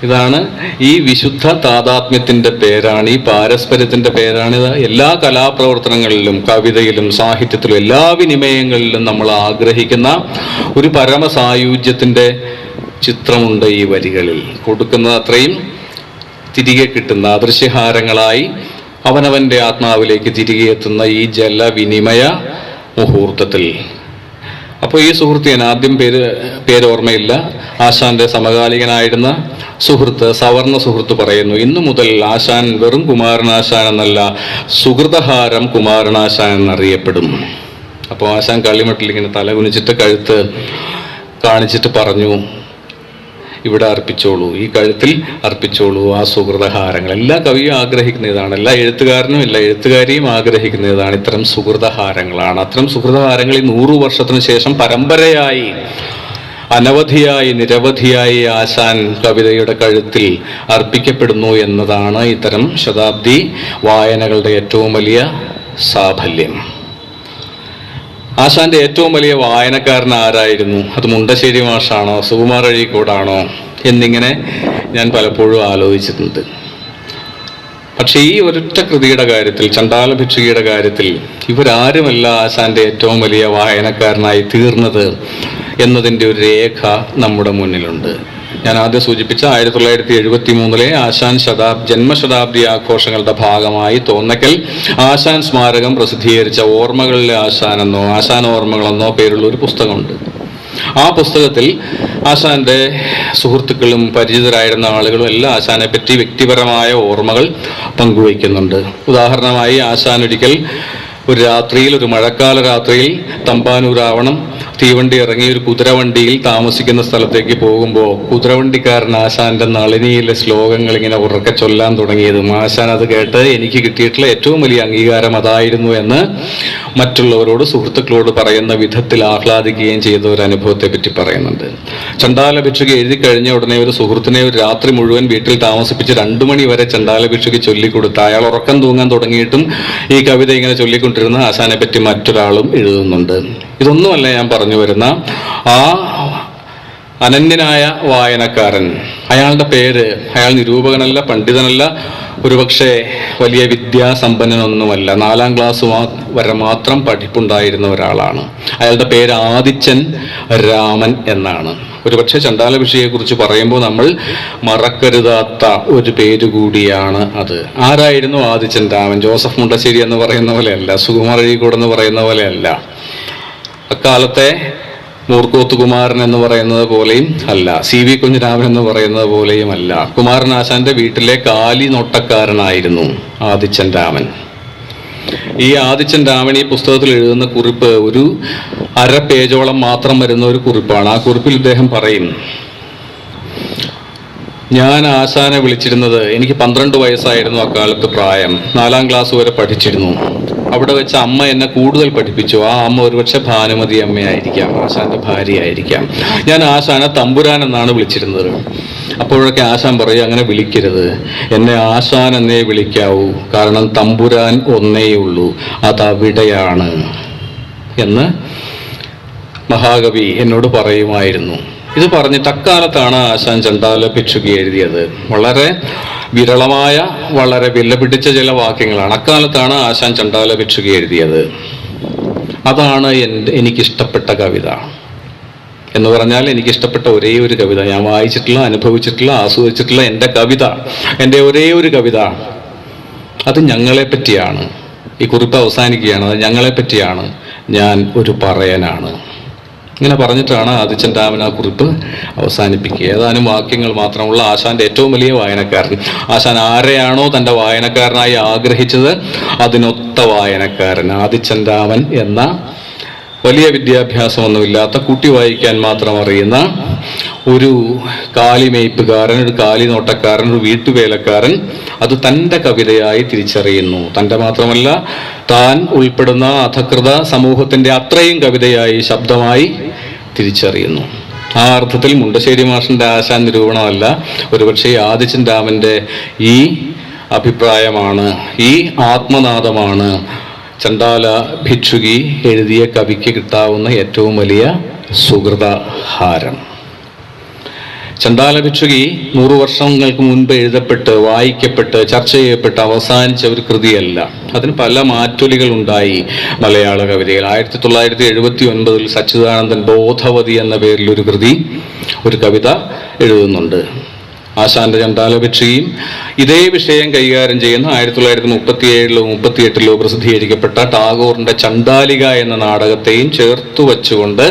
ഇതാണ് ഈ വിശുദ്ധ താതാത്മ്യത്തിൻ്റെ പേരാണ്, ഈ പാരസ്പര്യത്തിൻ്റെ പേരാണ്. ഇത് എല്ലാ കലാപ്രവർത്തനങ്ങളിലും, കവിതയിലും, സാഹിത്യത്തിലും, എല്ലാ വിനിമയങ്ങളിലും നമ്മൾ ആഗ്രഹിക്കുന്ന ഒരു പരമസായുജ്യത്തിൻ്റെ ചിത്രമുണ്ട് ഈ വരികളിൽ. കൊടുക്കുന്നത് അത്രയും തിരികെ കിട്ടുന്ന അദൃശ്യഹാരങ്ങളായി അവനവൻ്റെ ആത്മാവിലേക്ക് തിരികെ എത്തുന്ന ഈ ജലവിനിമയ മുഹൂർത്തത്തിൽ. അപ്പോൾ ഈ സുഹൃത്ത്, ഞാൻ ആദ്യം പേര് ഓർമ്മയില്ല, ആശാന്റെ സമകാലികനായിരുന്ന സുഹൃത്ത്, സവർണ സുഹൃത്ത് പറയുന്നു, ഇന്നു മുതൽ ആശാൻ വെറും കുമാരനാശാൻ എന്നല്ല, സുഹൃതഹാരം കുമാരനാശാൻ എന്നറിയപ്പെടും. അപ്പോൾ ആശാൻ കളിമട്ടിൽ ഇങ്ങനെ തല കുനിച്ചിട്ട് കഴുത്ത് കാണിച്ചിട്ട് പറഞ്ഞു, ഇവിടെ അർപ്പിച്ചോളൂ, ഈ കഴുത്തിൽ അർപ്പിച്ചോളൂ ആ സുഹൃതഹാരങ്ങൾ. എല്ലാ കവിയും ആഗ്രഹിക്കുന്ന ഇതാണ്, എല്ലാ എഴുത്തുകാരനും എല്ലാ എഴുത്തുകാരിയും ആഗ്രഹിക്കുന്ന ഇതാണ്, ഇത്തരം സുഹൃതഹാരങ്ങളാണ്. അത്തരം സുഹൃതഹാരങ്ങൾ ഈ 100 വർഷത്തിന് ശേഷം പരമ്പരയായി അനവധിയായി നിരവധിയായി ആശാൻ കവിതയുടെ കഴുത്തിൽ അർപ്പിക്കപ്പെടുന്നു എന്നതാണ് ഇത്തരം ശതാബ്ദി വായനകളുടെ ഏറ്റവും വലിയ സാഫല്യം. ആശാന്റെ ഏറ്റവും വലിയ വായനക്കാരൻ ആരായിരുന്നു? അത് മുണ്ടശ്ശേരി മാഷാണോ സുകുമാർ അഴീക്കോടാണോ എന്നിങ്ങനെ ഞാൻ പലപ്പോഴും ആലോചിച്ചിട്ടുണ്ട്. പക്ഷെ ഈ ഒരൊറ്റ കൃതിയുടെ കാര്യത്തിൽ, ചണ്ടാല ഭിക്ഷുകിയുടെ കാര്യത്തിൽ, ഇവരാരുമല്ല ആശാന്റെ ഏറ്റവും വലിയ വായനക്കാരനായി തീർന്നത് എന്നതിൻ്റെ ഒരു രേഖ നമ്മുടെ മുന്നിലുണ്ട്. ഞാൻ ആദ്യം സൂചിപ്പിച്ച 1973 ആശാൻ ജന്മശതാബ്ദി ആഘോഷങ്ങളുടെ ഭാഗമായി തോന്നക്കൽ ആശാൻ സ്മാരകം പ്രസിദ്ധീകരിച്ച ഓർമ്മകളിലെ ആശാനെന്നോ ആശാൻ ഓർമ്മകളെന്നോ പേരുള്ള ഒരു പുസ്തകമുണ്ട്. ആ പുസ്തകത്തിൽ ആശാന്റെ സുഹൃത്തുക്കളും പരിചിതരായിരുന്ന ആളുകളും എല്ലാം ആശാനെ പറ്റി വ്യക്തിപരമായ ഓർമ്മകൾ പങ്കുവയ്ക്കുന്നുണ്ട്. ഉദാഹരണമായി ആശാൻ ഒരിക്കൽ ഒരു രാത്രിയിൽ, ഒരു മഴക്കാല രാത്രിയിൽ തമ്പാനൂരാവണം തീവണ്ടി ഇറങ്ങി ഒരു കുതിരവണ്ടിയിൽ താമസിക്കുന്ന സ്ഥലത്തേക്ക് പോകുമ്പോൾ കുതിരവണ്ടിക്കാരൻ ആശാന്റെ നളിനിയിലെ ശ്ലോകങ്ങൾ ഇങ്ങനെ ഉറക്കെ ചൊല്ലാൻ തുടങ്ങിയതും ആശാൻ അത് കേട്ട് എനിക്ക് കിട്ടിയിട്ടുള്ള ഏറ്റവും വലിയ അംഗീകാരം അതായിരുന്നു എന്ന് മറ്റുള്ളവരോട്, സുഹൃത്തുക്കളോട് പറയുന്ന വിധത്തിൽ ആഹ്ലാദിക്കുകയും ചെയ്ത ഒരു അനുഭവത്തെ പറ്റി പറയുന്നുണ്ട്. ചണ്ടാല ഭിക്ഷുകി എഴുതി കഴിഞ്ഞ ഉടനെ ഒരു സുഹൃത്തിനെ ഒരു രാത്രി മുഴുവൻ വീട്ടിൽ താമസിപ്പിച്ച് 2 മണി വരെ ചണ്ടാല ഭിക്ഷുകി ചൊല്ലിക്കൊടുത്ത, അയാൾ ഉറക്കം തൂങ്ങാൻ തുടങ്ങിയിട്ടും ഈ കവിത ഇങ്ങനെ ചൊല്ലിക്കൊണ്ടിരുന്ന ആശാനെ പറ്റി മറ്റൊരാളും എഴുതുന്നുണ്ട്. ഇതൊന്നുമല്ല ഞാൻ പറഞ്ഞു വരുന്ന ആ അനന്യനായ വായനക്കാരൻ. അയാളുടെ പേര്, അയാൾ നിരൂപകനല്ല, പണ്ഡിതനല്ല, ഒരുപക്ഷെ വലിയ വിദ്യാസമ്പന്നനൊന്നുമല്ല, 4ാം ക്ലാസ് വരെ മാത്രം പഠിപ്പുണ്ടായിരുന്ന ഒരാളാണ്. അയാളുടെ പേര് ആദിച്ചൻ രാമൻ എന്നാണ്. ഒരുപക്ഷെ ചണ്ടാല ഭിക്ഷുകിയെക്കുറിച്ച് പറയുമ്പോൾ നമ്മൾ മറക്കരുതാത്ത ഒരു പേര് കൂടിയാണ് അത്. ആരായിരുന്നു ആദിച്ചൻ രാമൻ? ജോസഫ് മുണ്ടശ്ശേരി എന്ന് പറയുന്ന പോലെയല്ല, സുകുമാർ അഴീക്കോട് എന്ന് പറയുന്ന പോലെയല്ല, അക്കാലത്തെ മൂർക്കോത്ത് കുമാരൻ എന്ന് പറയുന്നത് പോലെയും അല്ല, CV കുഞ്ഞിരാമൻ എന്ന് പറയുന്നത് പോലെയും അല്ല. കുമാരനാശാന്റെ വീട്ടിലെ കാലി നോട്ടക്കാരനായിരുന്നു ആദിച്ചൻ രാമൻ. ഈ ആദിച്ചൻ രാമൻ ഈ പുസ്തകത്തിൽ എഴുതുന്ന കുറിപ്പ് ഒരു 1/2 പേജോളം മാത്രം വരുന്ന ഒരു കുറിപ്പാണ്. ആ കുറിപ്പിൽ ഇദ്ദേഹം പറയും, ഞാൻ ആശാനെ വിളിച്ചിരുന്നത്, എനിക്ക് 12 വയസ്സായിരുന്നു അക്കാലത്ത് പ്രായം, 4ാം ക്ലാസ് വരെ പഠിച്ചിരുന്നു. അവിടെ വെച്ച് അമ്മ എന്നെ കൂടുതൽ പഠിപ്പിച്ചു. ആ അമ്മ ഒരുപക്ഷെ ഭാനുമതി അമ്മയായിരിക്കാം, ആശാന്റെ ഭാര്യയായിരിക്കാം. ഞാൻ ആശാനെ തമ്പുരാൻ എന്നാണ് വിളിച്ചിരുന്നത്. അപ്പോഴൊക്കെ ആശാൻ പറയും, അങ്ങനെ വിളിക്കരുത്, എന്നെ ആശാൻ എന്നേ വിളിക്കാവൂ, കാരണം തമ്പുരാൻ ഒന്നേയുള്ളൂ, അതവിടെയാണ് എന്ന് മഹാകവി എന്നോട് പറയുമായിരുന്നു. ഇത് പറഞ്ഞിട്ട് അക്കാലത്താണ് ആശാൻ ചണ്ടാല ഭിക്ഷുകി എഴുതിയത്. വളരെ വിരളമായ, വളരെ വിലപിടിച്ച ചില വാക്യങ്ങളാണ്. അക്കാലത്താണ് ആശാൻ ചണ്ടാല ഭിക്ഷുകി എഴുതിയത്. അതാണ് എനിക്കിഷ്ടപ്പെട്ട കവിത എന്ന് പറഞ്ഞാൽ, എനിക്കിഷ്ടപ്പെട്ട ഒരേ ഒരു കവിത, ഞാൻ വായിച്ചിട്ടുള്ള, അനുഭവിച്ചിട്ടുള്ള, ആസ്വദിച്ചിട്ടുള്ള എൻ്റെ കവിത, എൻ്റെ ഒരേ ഒരു കവിത, അത് ഞങ്ങളെ പറ്റിയാണ്. ഈ കുറിപ്പ് അവസാനിക്കുകയാണ്, അത് ഞങ്ങളെ പറ്റിയാണ്, ഞാൻ ഒരു പറയനാണ്. ഇങ്ങനെ പറഞ്ഞിട്ടാണ് ആദിച്ചൻ രാമൻ ആ കുറിപ്പ് അവസാനിപ്പിക്കുക. ഏതാനും വാക്യങ്ങൾ മാത്രമുള്ള ആശാന്റെ ഏറ്റവും വലിയ വായനക്കാരൻ. ആശാൻ ആരെയാണോ തൻ്റെ വായനക്കാരനായി ആഗ്രഹിച്ചത് അതിനൊത്ത വായനക്കാരൻ ആദിച്ചൻ രാമൻ എന്ന വലിയ വിദ്യാഭ്യാസമൊന്നുമില്ലാത്ത, കൂട്ടി വായിക്കാൻ മാത്രം അറിയുന്ന ഒരു കാലിമേയ്പ്പുകാരൻ, ഒരു കാലിനോട്ടക്കാരൻ, ഒരു വീട്ടുവേലക്കാരൻ അത് തൻ്റെ കവിതയായി തിരിച്ചറിയുന്നു. തൻ്റെ മാത്രമല്ല, താൻ ഉൾപ്പെടുന്ന അധകൃത സമൂഹത്തിൻ്റെ അത്രയും കവിതയായി, ശബ്ദമായി തിരിച്ചറിയുന്നു. ആ അർത്ഥത്തിൽ മുണ്ടശ്ശേരി മാഷിൻ്റെ ആശാൻ നിരൂപണമല്ല, ഒരുപക്ഷെ ആദിച്ചൻ രാമൻ്റെ ഈ അഭിപ്രായമാണ്, ഈ ആത്മനാദമാണ് ചണ്ടാല ഭിക്ഷുകി എഴുതിയ കവിക്ക് കിട്ടാവുന്ന ഏറ്റവും വലിയ സുഹൃതഹാരം. ചണ്ടാല ഭിക്ഷുകി 100 വർഷങ്ങൾക്ക് മുൻപ് എഴുതപ്പെട്ട്, വായിക്കപ്പെട്ട്, ചർച്ച ചെയ്യപ്പെട്ട് അവസാനിച്ച ഒരു കൃതിയല്ല. അതിന് പല മാറ്റൊലികൾ ഉണ്ടായി മലയാള കവിതയിൽ. 1979 സച്ചിദാനന്ദൻ ബോധവതി എന്ന പേരിൽ ഒരു കൃതി, ഒരു കവിത എഴുതുന്നുണ്ട്. ആശാന്റെ ചണ്ടാല ഭിക്ഷുകിയും ഇതേ വിഷയം കൈകാര്യം ചെയ്യുന്ന 1937 38 പ്രസിദ്ധീകരിക്കപ്പെട്ട ടാഗോറിന്റെ ചണ്ഡാലിക എന്ന നാടകത്തെയും ചേർത്തു വച്ചുകൊണ്ട്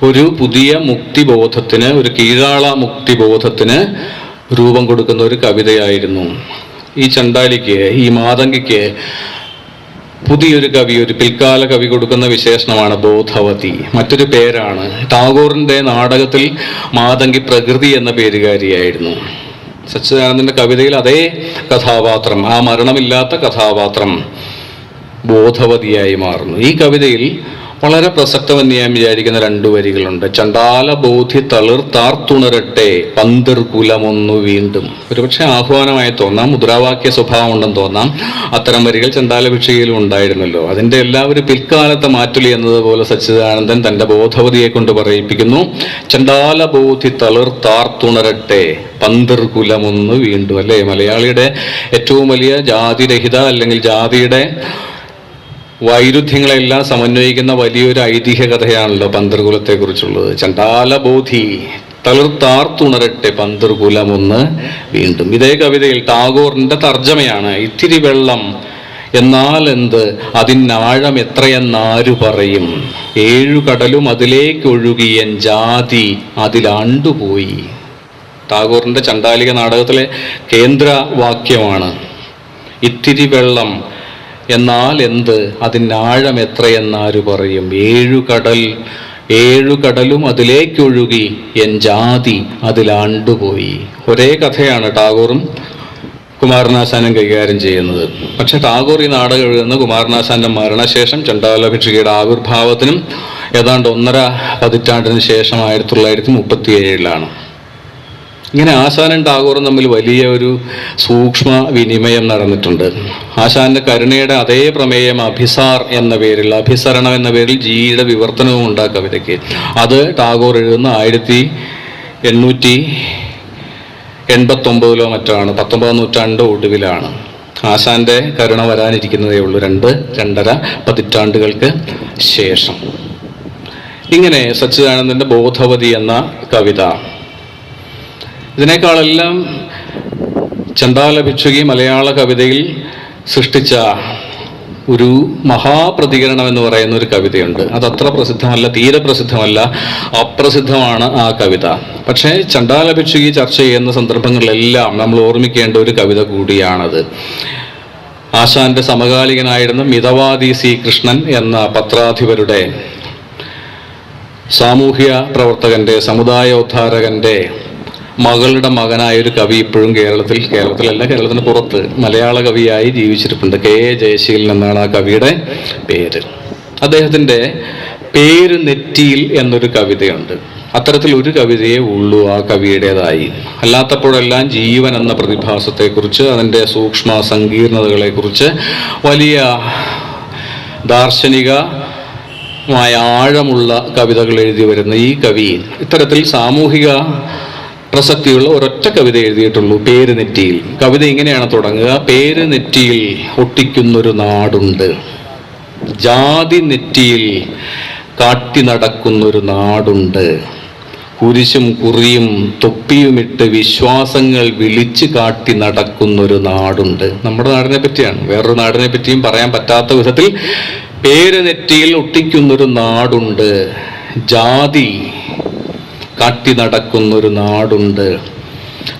ഒരു പുതിയ മുക്തിബോധത്തിന്, ഒരു കീഴാള മുക്തിബോധത്തിന് രൂപം കൊടുക്കുന്ന ഒരു കവിതയായിരുന്നു. ഈ ചണ്ഡാലിക്ക്, ഈ മാതങ്കിക്ക് പുതിയൊരു കവി, ഒരു പിൽക്കാല കവി കൊടുക്കുന്ന വിശേഷണമാണ് ബോധവതി. മറ്റൊരു പേരാണ്. ടാഗോറിന്റെ നാടകത്തിൽ മാതങ്കി പ്രകൃതി എന്ന പേരുകാരിയായിരുന്നു. സച്ചിദാനന്ദന്റെ കവിതയിൽ അതേ കഥാപാത്രം, ആ മരണമില്ലാത്ത കഥാപാത്രം ബോധവതിയായി മാറുന്നു. ഈ കവിതയിൽ വളരെ പ്രസക്തമെന്ന് ഞാൻ വിചാരിക്കുന്ന 2 വരികളുണ്ട്. ചണ്ടാല ബോധി തളിർത്താർത്തുണരട്ടെ പന്തിർ കുലമൊന്നു വീണ്ടും. ഒരുപക്ഷെ ആഹ്വാനമായി തോന്നാം, മുദ്രാവാക്യ സ്വഭാവം ഉണ്ടെന്ന് തോന്നാം. അത്തരം വരികൾ ചണ്ടാല ഭിക്ഷയിലും ഉണ്ടായിരുന്നല്ലോ. അതിന്റെ എല്ലാവരും പിൽക്കാലത്തെ മാറ്റുലി എന്നതുപോലെ സച്ചിദാനന്ദൻ തന്റെ ബോധവതിയെ കൊണ്ട് പറയിപ്പിക്കുന്നു. ചണ്ടാല ബോധി തളിർത്താർത്തുണരട്ടെ പന്തിർ കുലമൊന്നു വീണ്ടും. അല്ലേ, മലയാളിയുടെ ഏറ്റവും വലിയ ജാതിരഹിത അല്ലെങ്കിൽ ജാതിയുടെ വൈരുദ്ധ്യങ്ങളെല്ലാം സമന്വയിക്കുന്ന വലിയൊരു ഐതിഹ്യ കഥയാണല്ലോ പന്തർകുലത്തെ കുറിച്ചുള്ളത്. ചണ്ടാലബോധി തളിർത്താർത്തുണരട്ടെ പന്തർകുലമൊന്ന് വീണ്ടും. ഇതേ കവിതയിൽ ടാഗോറിന്റെ തർജ്ജമയാണ്. ഇത്തിരി വെള്ളം എന്നാൽ എന്ത്, അതിനാഴം എത്രയെന്നാരു പറയും, 7 കടലും അതിലേക്കൊഴുകിയൻ ജാതി അതിലാണ്ടുപോയി. ടാഗോറിന്റെ ചണ്ഡാലിക നാടകത്തിലെ കേന്ദ്ര വാക്യമാണ് ഇത്തിരി വെള്ളം എന്നാൽ എന്ത്, അതിനാഴം എത്രയെന്നാരു പറയും, 7 കടലും അതിലേക്കൊഴുകി എൻ ജാതി അതിലാണ്ടുപോയി. ഒരേ കഥയാണ് ടാഗോറും കുമാരനാശാനും കൈകാര്യം ചെയ്യുന്നത്. പക്ഷെ ടാഗോർ ഈ നാടകം എഴുതുന്ന കുമാരനാശാന്റെ മരണശേഷം ചണ്ഡാല ഭിക്ഷുകിയുടെ ആവിർഭാവത്തിനും ഏതാണ്ട് 1.5 പതിറ്റാണ്ടിന് ശേഷം 1937 ഇങ്ങനെ ആശാനും ടാഗോറും തമ്മിൽ വലിയ ഒരു സൂക്ഷ്മ വിനിമയം നടന്നിട്ടുണ്ട്. ആശാന്റെ കരുണയുടെ അതേ പ്രമേയം അഭിസാർ എന്ന പേരിൽ, അഭിസരണം എന്ന പേരിൽ ജിയുടെ വിവർത്തനവും ഉണ്ട് ആ കവിതയ്ക്ക്. അത് ടാഗോർ എഴുതുന്ന 1889 മറ്റാണ്, 19ാം നൂറ്റാണ്ട് ഒടുവിലാണ്. ആശാന്റെ കരുണ വരാനിരിക്കുന്നതേ ഉള്ളൂ 2.5 പതിറ്റാണ്ടുകൾക്ക് ശേഷം. ഇങ്ങനെ സച്ചിദാനന്ദന്റെ ബോധവതി എന്ന കവിത, ഇതിനേക്കാളെല്ലാം ചണ്ഡാല ഭിക്ഷുകി മലയാള കവിതയിൽ സൃഷ്ടിച്ച ഒരു മഹാപ്രതികരണം എന്ന് പറയുന്ന ഒരു കവിതയുണ്ട്. അതത്ര പ്രസിദ്ധമല്ല, തീരെ പ്രസിദ്ധമല്ല, അപ്രസിദ്ധമാണ് ആ കവിത. പക്ഷേ ചണ്ഡാല ഭിക്ഷുകി ചർച്ച ചെയ്യുന്ന സന്ദർഭങ്ങളിലെല്ലാം നമ്മൾ ഓർമ്മിക്കേണ്ട ഒരു കവിത കൂടിയാണത്. ആശാന്റെ സമകാലികനായിരുന്ന മിതവാദി സി കൃഷ്ണൻ എന്ന പത്രാധിപരുടെ, സാമൂഹ്യ പ്രവർത്തകന്റെ, സമുദായോദ്ധാരകന്റെ മകളുടെ മകനായ ഒരു കവി ഇപ്പോഴും കേരളത്തിലല്ല, കേരളത്തിന് പുറത്ത് മലയാള കവിയായി ജീവിച്ചിരിപ്പുണ്ട്. കെ എ ജയശീലൻ എന്നാണ് ആ കവിയുടെ പേര്. അദ്ദേഹത്തിൻ്റെ പേര് നെറ്റിയിൽ എന്നൊരു കവിതയുണ്ട്. അത്തരത്തിൽ ഒരു കവിതയേ ഉള്ളൂ ആ കവിയുടേതായി. അല്ലാത്തപ്പോഴെല്ലാം ജീവൻ എന്ന പ്രതിഭാസത്തെക്കുറിച്ച്, അതിൻ്റെ സൂക്ഷ്മ സങ്കീർണതകളെക്കുറിച്ച് വലിയ ദാർശനികമായ ആഴമുള്ള കവിതകൾ എഴുതി വരുന്ന ഈ കവി ഇത്തരത്തിൽ സാമൂഹിക പ്രസക്തിയുള്ള ഒരൊറ്റ കവിത എഴുതിയിട്ടുള്ളൂ, പേര് നെറ്റിയിൽ. കവിത ഇങ്ങനെയാണ് തുടങ്ങുക: പേര് നെറ്റിയിൽ ഒട്ടിക്കുന്നൊരു നാടുണ്ട്, ജാതി നെറ്റിയിൽ കാട്ടി നടക്കുന്നൊരു നാടുണ്ട്, കുരിശും കുറിയും തൊപ്പിയുമിട്ട് വിശ്വാസങ്ങൾ വിളിച്ചു കാട്ടി നടക്കുന്നൊരു നാടുണ്ട്. നമ്മുടെ നാടിനെ പറ്റിയാണ്, വേറൊരു നാടിനെ പറ്റിയും പറയാൻ പറ്റാത്ത വിധത്തിൽ പേര് നെറ്റിയിൽ ഒട്ടിക്കുന്നൊരു നാടുണ്ട്, ജാതി കാട്ടി നടക്കുന്നൊരു നാടുണ്ട്,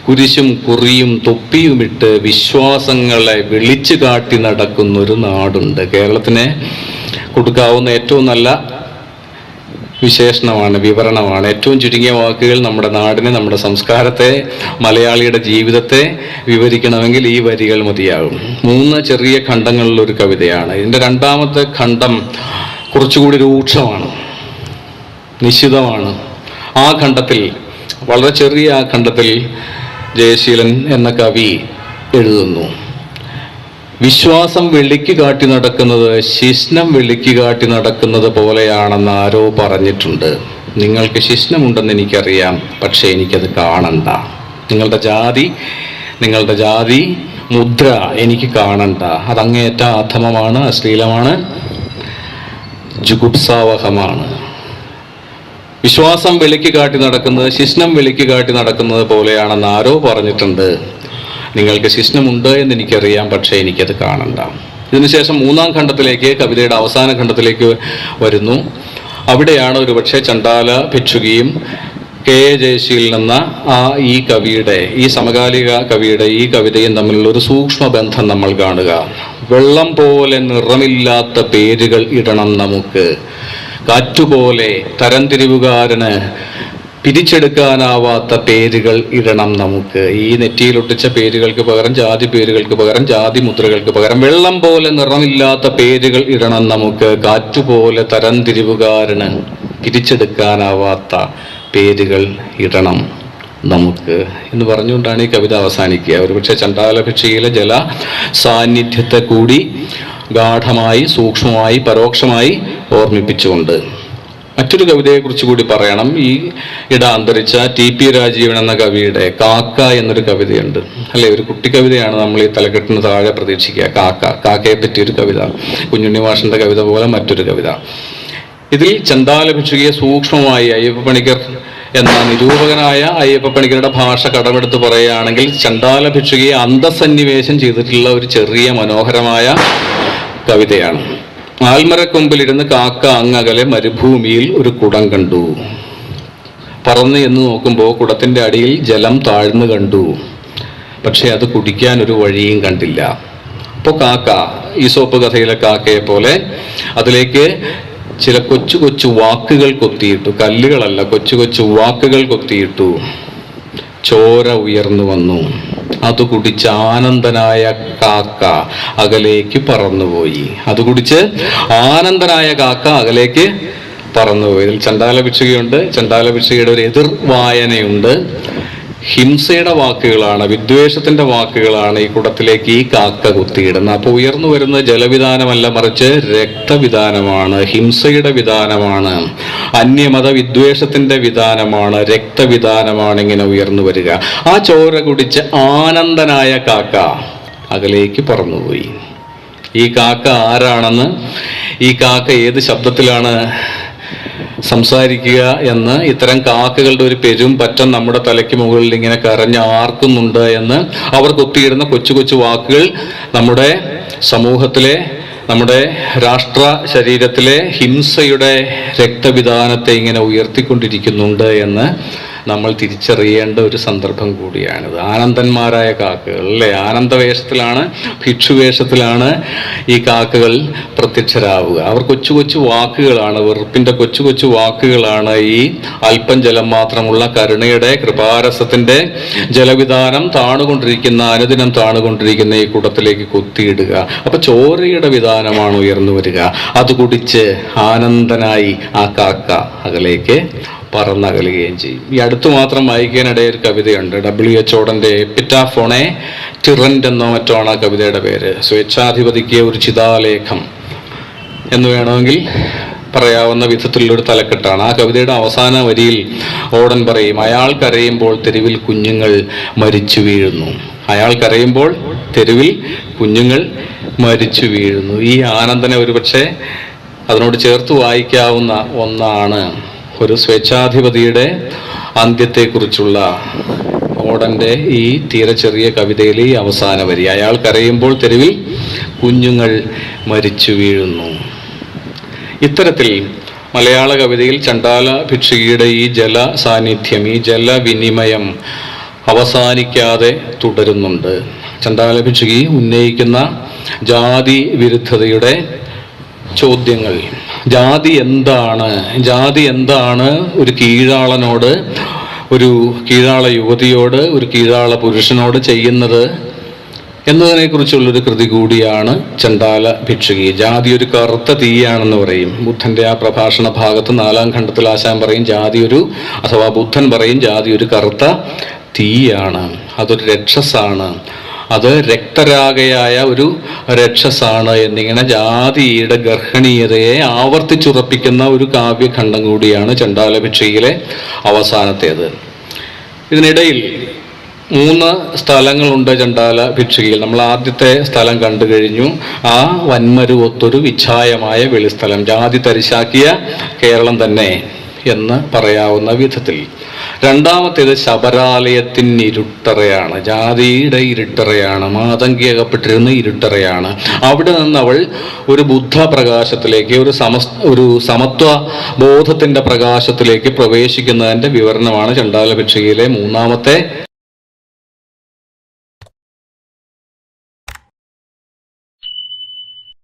കുരിശും കുറിയും തൊപ്പിയുമിട്ട് വിശ്വാസങ്ങളെ വിളിച്ചു കാട്ടി നടക്കുന്നൊരു നാടുണ്ട്. കേരളത്തിന് കൊടുക്കാവുന്ന ഏറ്റവും നല്ല വിശേഷണമാണ്, വിവരണമാണ്. ഏറ്റവും ചുരുങ്ങിയ വാക്കുകൾ നമ്മുടെ നാടിനെ, നമ്മുടെ സംസ്കാരത്തെ, മലയാളിയുടെ ജീവിതത്തെ വിവരിക്കണമെങ്കിൽ ഈ വരികൾ മതിയാകും. 3 ചെറിയ ഖണ്ഡങ്ങളിലൊരു കവിതയാണ്. ഇതിൻ്റെ 2ാമത്തെ ഖണ്ഡം കുറച്ചുകൂടി രൂക്ഷമാണ്, നിശിതമാണ്. ആ ഖണ്ഡത്തിൽ, വളരെ ചെറിയ ആ ഖണ്ഡത്തിൽ ജയശീലൻ എന്ന കവി എഴുതുന്നു: വിശ്വാസം വെള്ളിക്ക് കാട്ടി നടക്കുന്നത് ശിശ്നം വെള്ളിക്ക് കാട്ടി നടക്കുന്നത് പോലെയാണെന്ന് ആരോ പറഞ്ഞിട്ടുണ്ട്. നിങ്ങൾക്ക് ശിശ്നമുണ്ടെന്ന് എനിക്കറിയാം, പക്ഷേ എനിക്കത് കാണണ്ട. നിങ്ങളുടെ ജാതി മുദ്ര എനിക്ക് കാണണ്ട. അതങ്ങേയറ്റ അധമമാണ്, അശ്ലീലമാണ്, ജുഗുപ്സാവഹമാണ്. വിശ്വാസം വെളിക്ക് കാട്ടി നടക്കുന്നത് ശിശ്നം വെളിക്ക് കാട്ടി നടക്കുന്നത് പോലെയാണെന്ന് ആരോ പറഞ്ഞിട്ടുണ്ട്. നിങ്ങൾക്ക് ശിശ്നമുണ്ട് എന്ന് എനിക്കറിയാം, പക്ഷേ എനിക്കത് കാണണ്ട. ഇതിനുശേഷം 3ാം ഖണ്ഡത്തിലേക്ക്, കവിതയുടെ അവസാന ഖണ്ഡത്തിലേക്ക് വരുന്നു. അവിടെയാണ് ഒരുപക്ഷെ ചണ്ഡാല ഭിക്ഷുകിയും കെ എ ജയശീലൻ എന്ന ഈ കവിയുടെ, ഈ സമകാലിക കവിയുടെ ഈ കവിതയും തമ്മിലുള്ള ഒരു സൂക്ഷ്മ ബന്ധം നമ്മൾ കാണുക. വെള്ളം പോലെ നിറമില്ലാത്ത പേരുകൾ ഇടണം നമുക്ക്. കാറ്റുപോലെ തരംതിരിവുകാരന് പിരിച്ചെടുക്കാനാവാത്ത പേരുകൾ ഇടണം നമുക്ക്. ഈ നെറ്റിയിലൊട്ടിച്ച പേരുകൾക്ക് പകരം, ജാതി പേരുകൾക്ക് പകരം, ജാതി മുദ്രകൾക്ക് പകരം വെള്ളം പോലെ നിറമില്ലാത്ത പേരുകൾ ഇടണം നമുക്ക്. കാറ്റുപോലെ തരംതിരിവുകാരന് പിരിച്ചെടുക്കാനാവാത്ത പേരുകൾ ഇടണം നമുക്ക് എന്ന് പറഞ്ഞുകൊണ്ടാണ് ഈ കവിത അവസാനിക്കുക. ഒരുപക്ഷെ ചണ്ഡാലഭിക്ഷയിലെ ജല സാന്നിധ്യത്തെ കൂടി ഗാഠമായി, സൂക്ഷ്മമായി, പരോക്ഷമായി ഓർമ്മിപ്പിച്ചുകൊണ്ട് മറ്റൊരു കവിതയെക്കുറിച്ച് കൂടി പറയണം. ഈ അന്തരിച്ച ടി.പി. രാജീവൻ എന്ന കവിയുടെ കാക്ക എന്നൊരു കവിതയുണ്ട് അല്ലെ. ഒരു കുട്ടി കവിതയാണ് നമ്മൾ ഈ തലക്കെട്ടിന് താഴെ പ്രതീക്ഷിക്കുക. കാക്കയെ പറ്റിയൊരു കവിത, കുഞ്ഞുണ്ണി മാഷിന്റെ കവിത പോലെ മറ്റൊരു കവിത. ഇതിൽ ചണ്ഡാലഭിക്ഷുകിയെ സൂക്ഷ്മമായി അയ്യപ്പ പണിക്കർ എന്ന നിരൂപകനായ അയ്യപ്പ പണിക്കരുടെ ഭാഷ കടമെടുത്ത് പറയുകയാണെങ്കിൽ ചണ്ഡാലഭിക്ഷുകിയെ അന്തസന്നിവേശം ചെയ്തിട്ടുള്ള ഒരു ചെറിയ മനോഹരമായ കവിതയാണ്. ആൽമരക്കൊമ്പിലിരുന്ന് കാക്ക അങ്ങകലെ മരുഭൂമിയിൽ ഒരു കുടം കണ്ടു. പറന്ന് എന്ന് നോക്കുമ്പോൾ കുടത്തിന്റെ അടിയിൽ ജലം താഴ്ന്നു കണ്ടു. പക്ഷെ അത് കുടിക്കാൻ ഒരു വഴിയും കണ്ടില്ല. അപ്പോൾ കാക്ക, ഈസോപ്പ് കഥയിലെ കാക്കയെ പോലെ അതിലേക്ക് ചില കൊച്ചു കൊച്ചു വാക്കുകൾ കൊത്തിയിട്ടു. കല്ലുകളല്ല, കൊച്ചു കൊച്ചു വാക്കുകൾ കൊത്തിയിട്ടു. ചോര ഉയർന്നു വന്നു. അത് കുടിച്ച് ആനന്ദനായ കാക്ക അകലേക്ക് പറന്നുപോയി. അത് കുടിച്ച് ആനന്ദനായ കാക്ക അകലേക്ക് പറന്നുപോയി. ഇതിൽ ചണ്ഡാലഭിക്ഷുകയുണ്ട്. ചണ്ഡാലഭിക്ഷുകയുടെ ഒരു എതിർ വായനയുണ്ട്. ഹിംസയുടെ വാക്കുകളാണ്, വിദ്വേഷത്തിന്റെ വാക്കുകളാണ് ഈ കുടത്തിലേക്ക് ഈ കാക്ക കുത്തിയിടുന്നത്. അപ്പോൾ ഉയർന്നു വരുന്ന ജലവിധാനമല്ല, മറിച്ച് രക്തവിധാനമാണ്, ഹിംസയുടെ വിധാനമാണ്, അന്യമത വിദ്വേഷത്തിന്റെ വിധാനമാണ്, രക്തവിധാനമാണ് ഇങ്ങനെ ഉയർന്നു വരിക. ആ ചോര കുടിച്ച് ആനന്ദനായ കാക്ക അകലേക്ക് പറന്നുപോയി. ഈ കാക്ക ആരാണെന്ന്, ഈ കാക്ക ഏത് ശബ്ദത്തിലാണ് സംസാരിക്കുക എന്ന്, ഇത്തരം കാക്കകളുടെ ഒരു പെരും പറ്റം നമ്മുടെ തലയ്ക്ക് മുകളിൽ ഇങ്ങനെ കരഞ്ഞ് ആർക്കുന്നുണ്ട് എന്ന് അവർ കൊത്തിയിടുന്ന കൊച്ചു കൊച്ചു വാക്കുകൾ നമ്മുടെ സമൂഹത്തിലെ, നമ്മുടെ രാഷ്ട്ര ശരീരത്തിലെ ഹിംസയുടെ രക്തവിധാനത്തെ ഇങ്ങനെ ഉയർത്തിക്കൊണ്ടിരിക്കുന്നുണ്ട് എന്ന് നമ്മൾ തിരിച്ചറിയേണ്ട ഒരു സന്ദർഭം കൂടിയാണിത്. ആനന്ദന്മാരായ കാക്കകൾ അല്ലേ, ആനന്ദവേഷത്തിലാണ്, ഭിക്ഷുവേഷത്തിലാണ് ഈ കാക്കകൾ പ്രത്യക്ഷരാവുക. അവർ കൊച്ചു കൊച്ചു വാക്കുകളാണ്, വെറുപ്പിന്റെ കൊച്ചു കൊച്ചു വാക്കുകളാണ് ഈ അല്പം ജലം മാത്രമുള്ള കരുണയുടെ, കൃപാരസത്തിന്റെ ജലവിധാനം താണുകൊണ്ടിരിക്കുന്ന, അനുദിനം താണുകൊണ്ടിരിക്കുന്ന ഈ കുടത്തിലേക്ക് കൊത്തിയിടുക. അപ്പൊ ചോരയുടെ വിധാനമാണ് ഉയർന്നു വരിക. അത് കുടിച്ച് ആനന്ദനായി ആ കാക്ക അകലേക്ക് പറന്നകലുകയും ചെയ്യും. ഈ അടുത്ത് മാത്രം വായിക്കാനിടയിൽ ഒരു കവിതയുണ്ട്. W.H. ഓഡന്റെ എപ്പിറ്റാഫ് ഓൺ എ ടിറന്റ് എന്നോ മറ്റോ ആണ് ആ കവിതയുടെ പേര്. സ്വേച്ഛാധിപതിക്ക് ഒരു ചിതാലേഖം എന്ന് വേണമെങ്കിൽ പറയാവുന്ന വിധത്തിലുള്ളൊരു തലക്കെട്ടാണ്. ആ കവിതയുടെ അവസാന വരിയിൽ ഓഡൻ പറയും, അയാൾ കരയുമ്പോൾ തെരുവിൽ കുഞ്ഞുങ്ങൾ മരിച്ചു വീഴുന്നു. അയാൾ കരയുമ്പോൾ തെരുവിൽ കുഞ്ഞുങ്ങൾ മരിച്ചു വീഴുന്നു. ഈ ആനന്ദനെ ഒരുപക്ഷെ അതിനോട് ചേർത്ത് വായിക്കാവുന്ന ഒന്നാണ് ഒരു സ്വേച്ഛാധിപതിയുടെ അന്ത്യത്തെക്കുറിച്ചുള്ള ഓഡന്റെ ഈ തീരെ ചെറിയ കവിതയിലെ ഈ അവസാന വരി. അയാൾ കരയുമ്പോൾ തെരുവിൽ കുഞ്ഞുങ്ങൾ മരിച്ചു വീഴുന്നു. ഇത്തരത്തിൽ മലയാള കവിതയിൽ ചണ്ഡാലഭിക്ഷുകിയുടെ ഈ ജല സാന്നിധ്യം, ഈ ജലവിനിമയം അവസാനിക്കാതെ തുടരുന്നുണ്ട്. ചണ്ഡാലഭിക്ഷുകി ഉന്നയിക്കുന്ന ജാതി വിരുദ്ധതയുടെ ചോദ്യങ്ങൾ, ജാതി എന്താണ്, ജാതി എന്താണ് ഒരു കീഴാളനോട്, ഒരു കീഴാള യുവതിയോട്, ഒരു കീഴാള പുരുഷനോട് ചെയ്യുന്നത് എന്നതിനെ കുറിച്ചുള്ളൊരു കൃതി കൂടിയാണ് ചണ്ഡാലഭിക്ഷുകി. ജാതി ഒരു കറുത്ത തീയാണെന്ന് പറയും. ബുദ്ധന്റെ ആ പ്രഭാഷണ ഭാഗത്ത് 4-ാം ഖണ്ഡത്തിൽ ആശാൻ പറയും ജാതി ഒരു, അഥവാ ബുദ്ധൻ പറയും ജാതി ഒരു കറുത്ത തീയാണ്, അതൊരു രക്ഷസാണ്, അത് രക്തരാഗയായ ഒരു രക്ഷസാണ് എന്നിങ്ങനെ ജാതിയുടെ ഗർഹണീയതയെ ആവർത്തിച്ചുറപ്പിക്കുന്ന ഒരു കാവ്യഖണ്ഡം കൂടിയാണ് ചണ്ഡാലഭിക്ഷയിലെ അവസാനത്തേത്. ഇതിനിടയിൽ 3 സ്ഥലങ്ങളുണ്ട് ചണ്ഡാലഭിക്ഷയിൽ. നമ്മൾ ആദ്യത്തെ സ്ഥലം കണ്ടു കഴിഞ്ഞു. ആ വന്മരുവൊത്തൊരു വിച്ഛായമായ വെളിസ്ഥലം, ജാതി തരിശാക്കിയ കേരളം തന്നെ എന്ന് പറയാവുന്ന വിധത്തിൽ. രണ്ടാമത്തേത് ശബരാലയത്തിന് ഇരുട്ടറയാണ്, ജാതിയുടെ ഇരുട്ടറയാണ്, മാതങ്കിയകപ്പെട്ടിരുന്ന ഇരുട്ടറയാണ്. അവിടെ നിന്ന് അവൾ ഒരു ബുദ്ധ പ്രകാശത്തിലേക്ക്, ഒരു സമത്വ ബോധത്തിന്റെ പ്രകാശത്തിലേക്ക് പ്രവേശിക്കുന്നതിന്റെ വിവരണമാണ് ചണ്ഡാലഭിക്ഷയിലെ 3-ാമത്തെ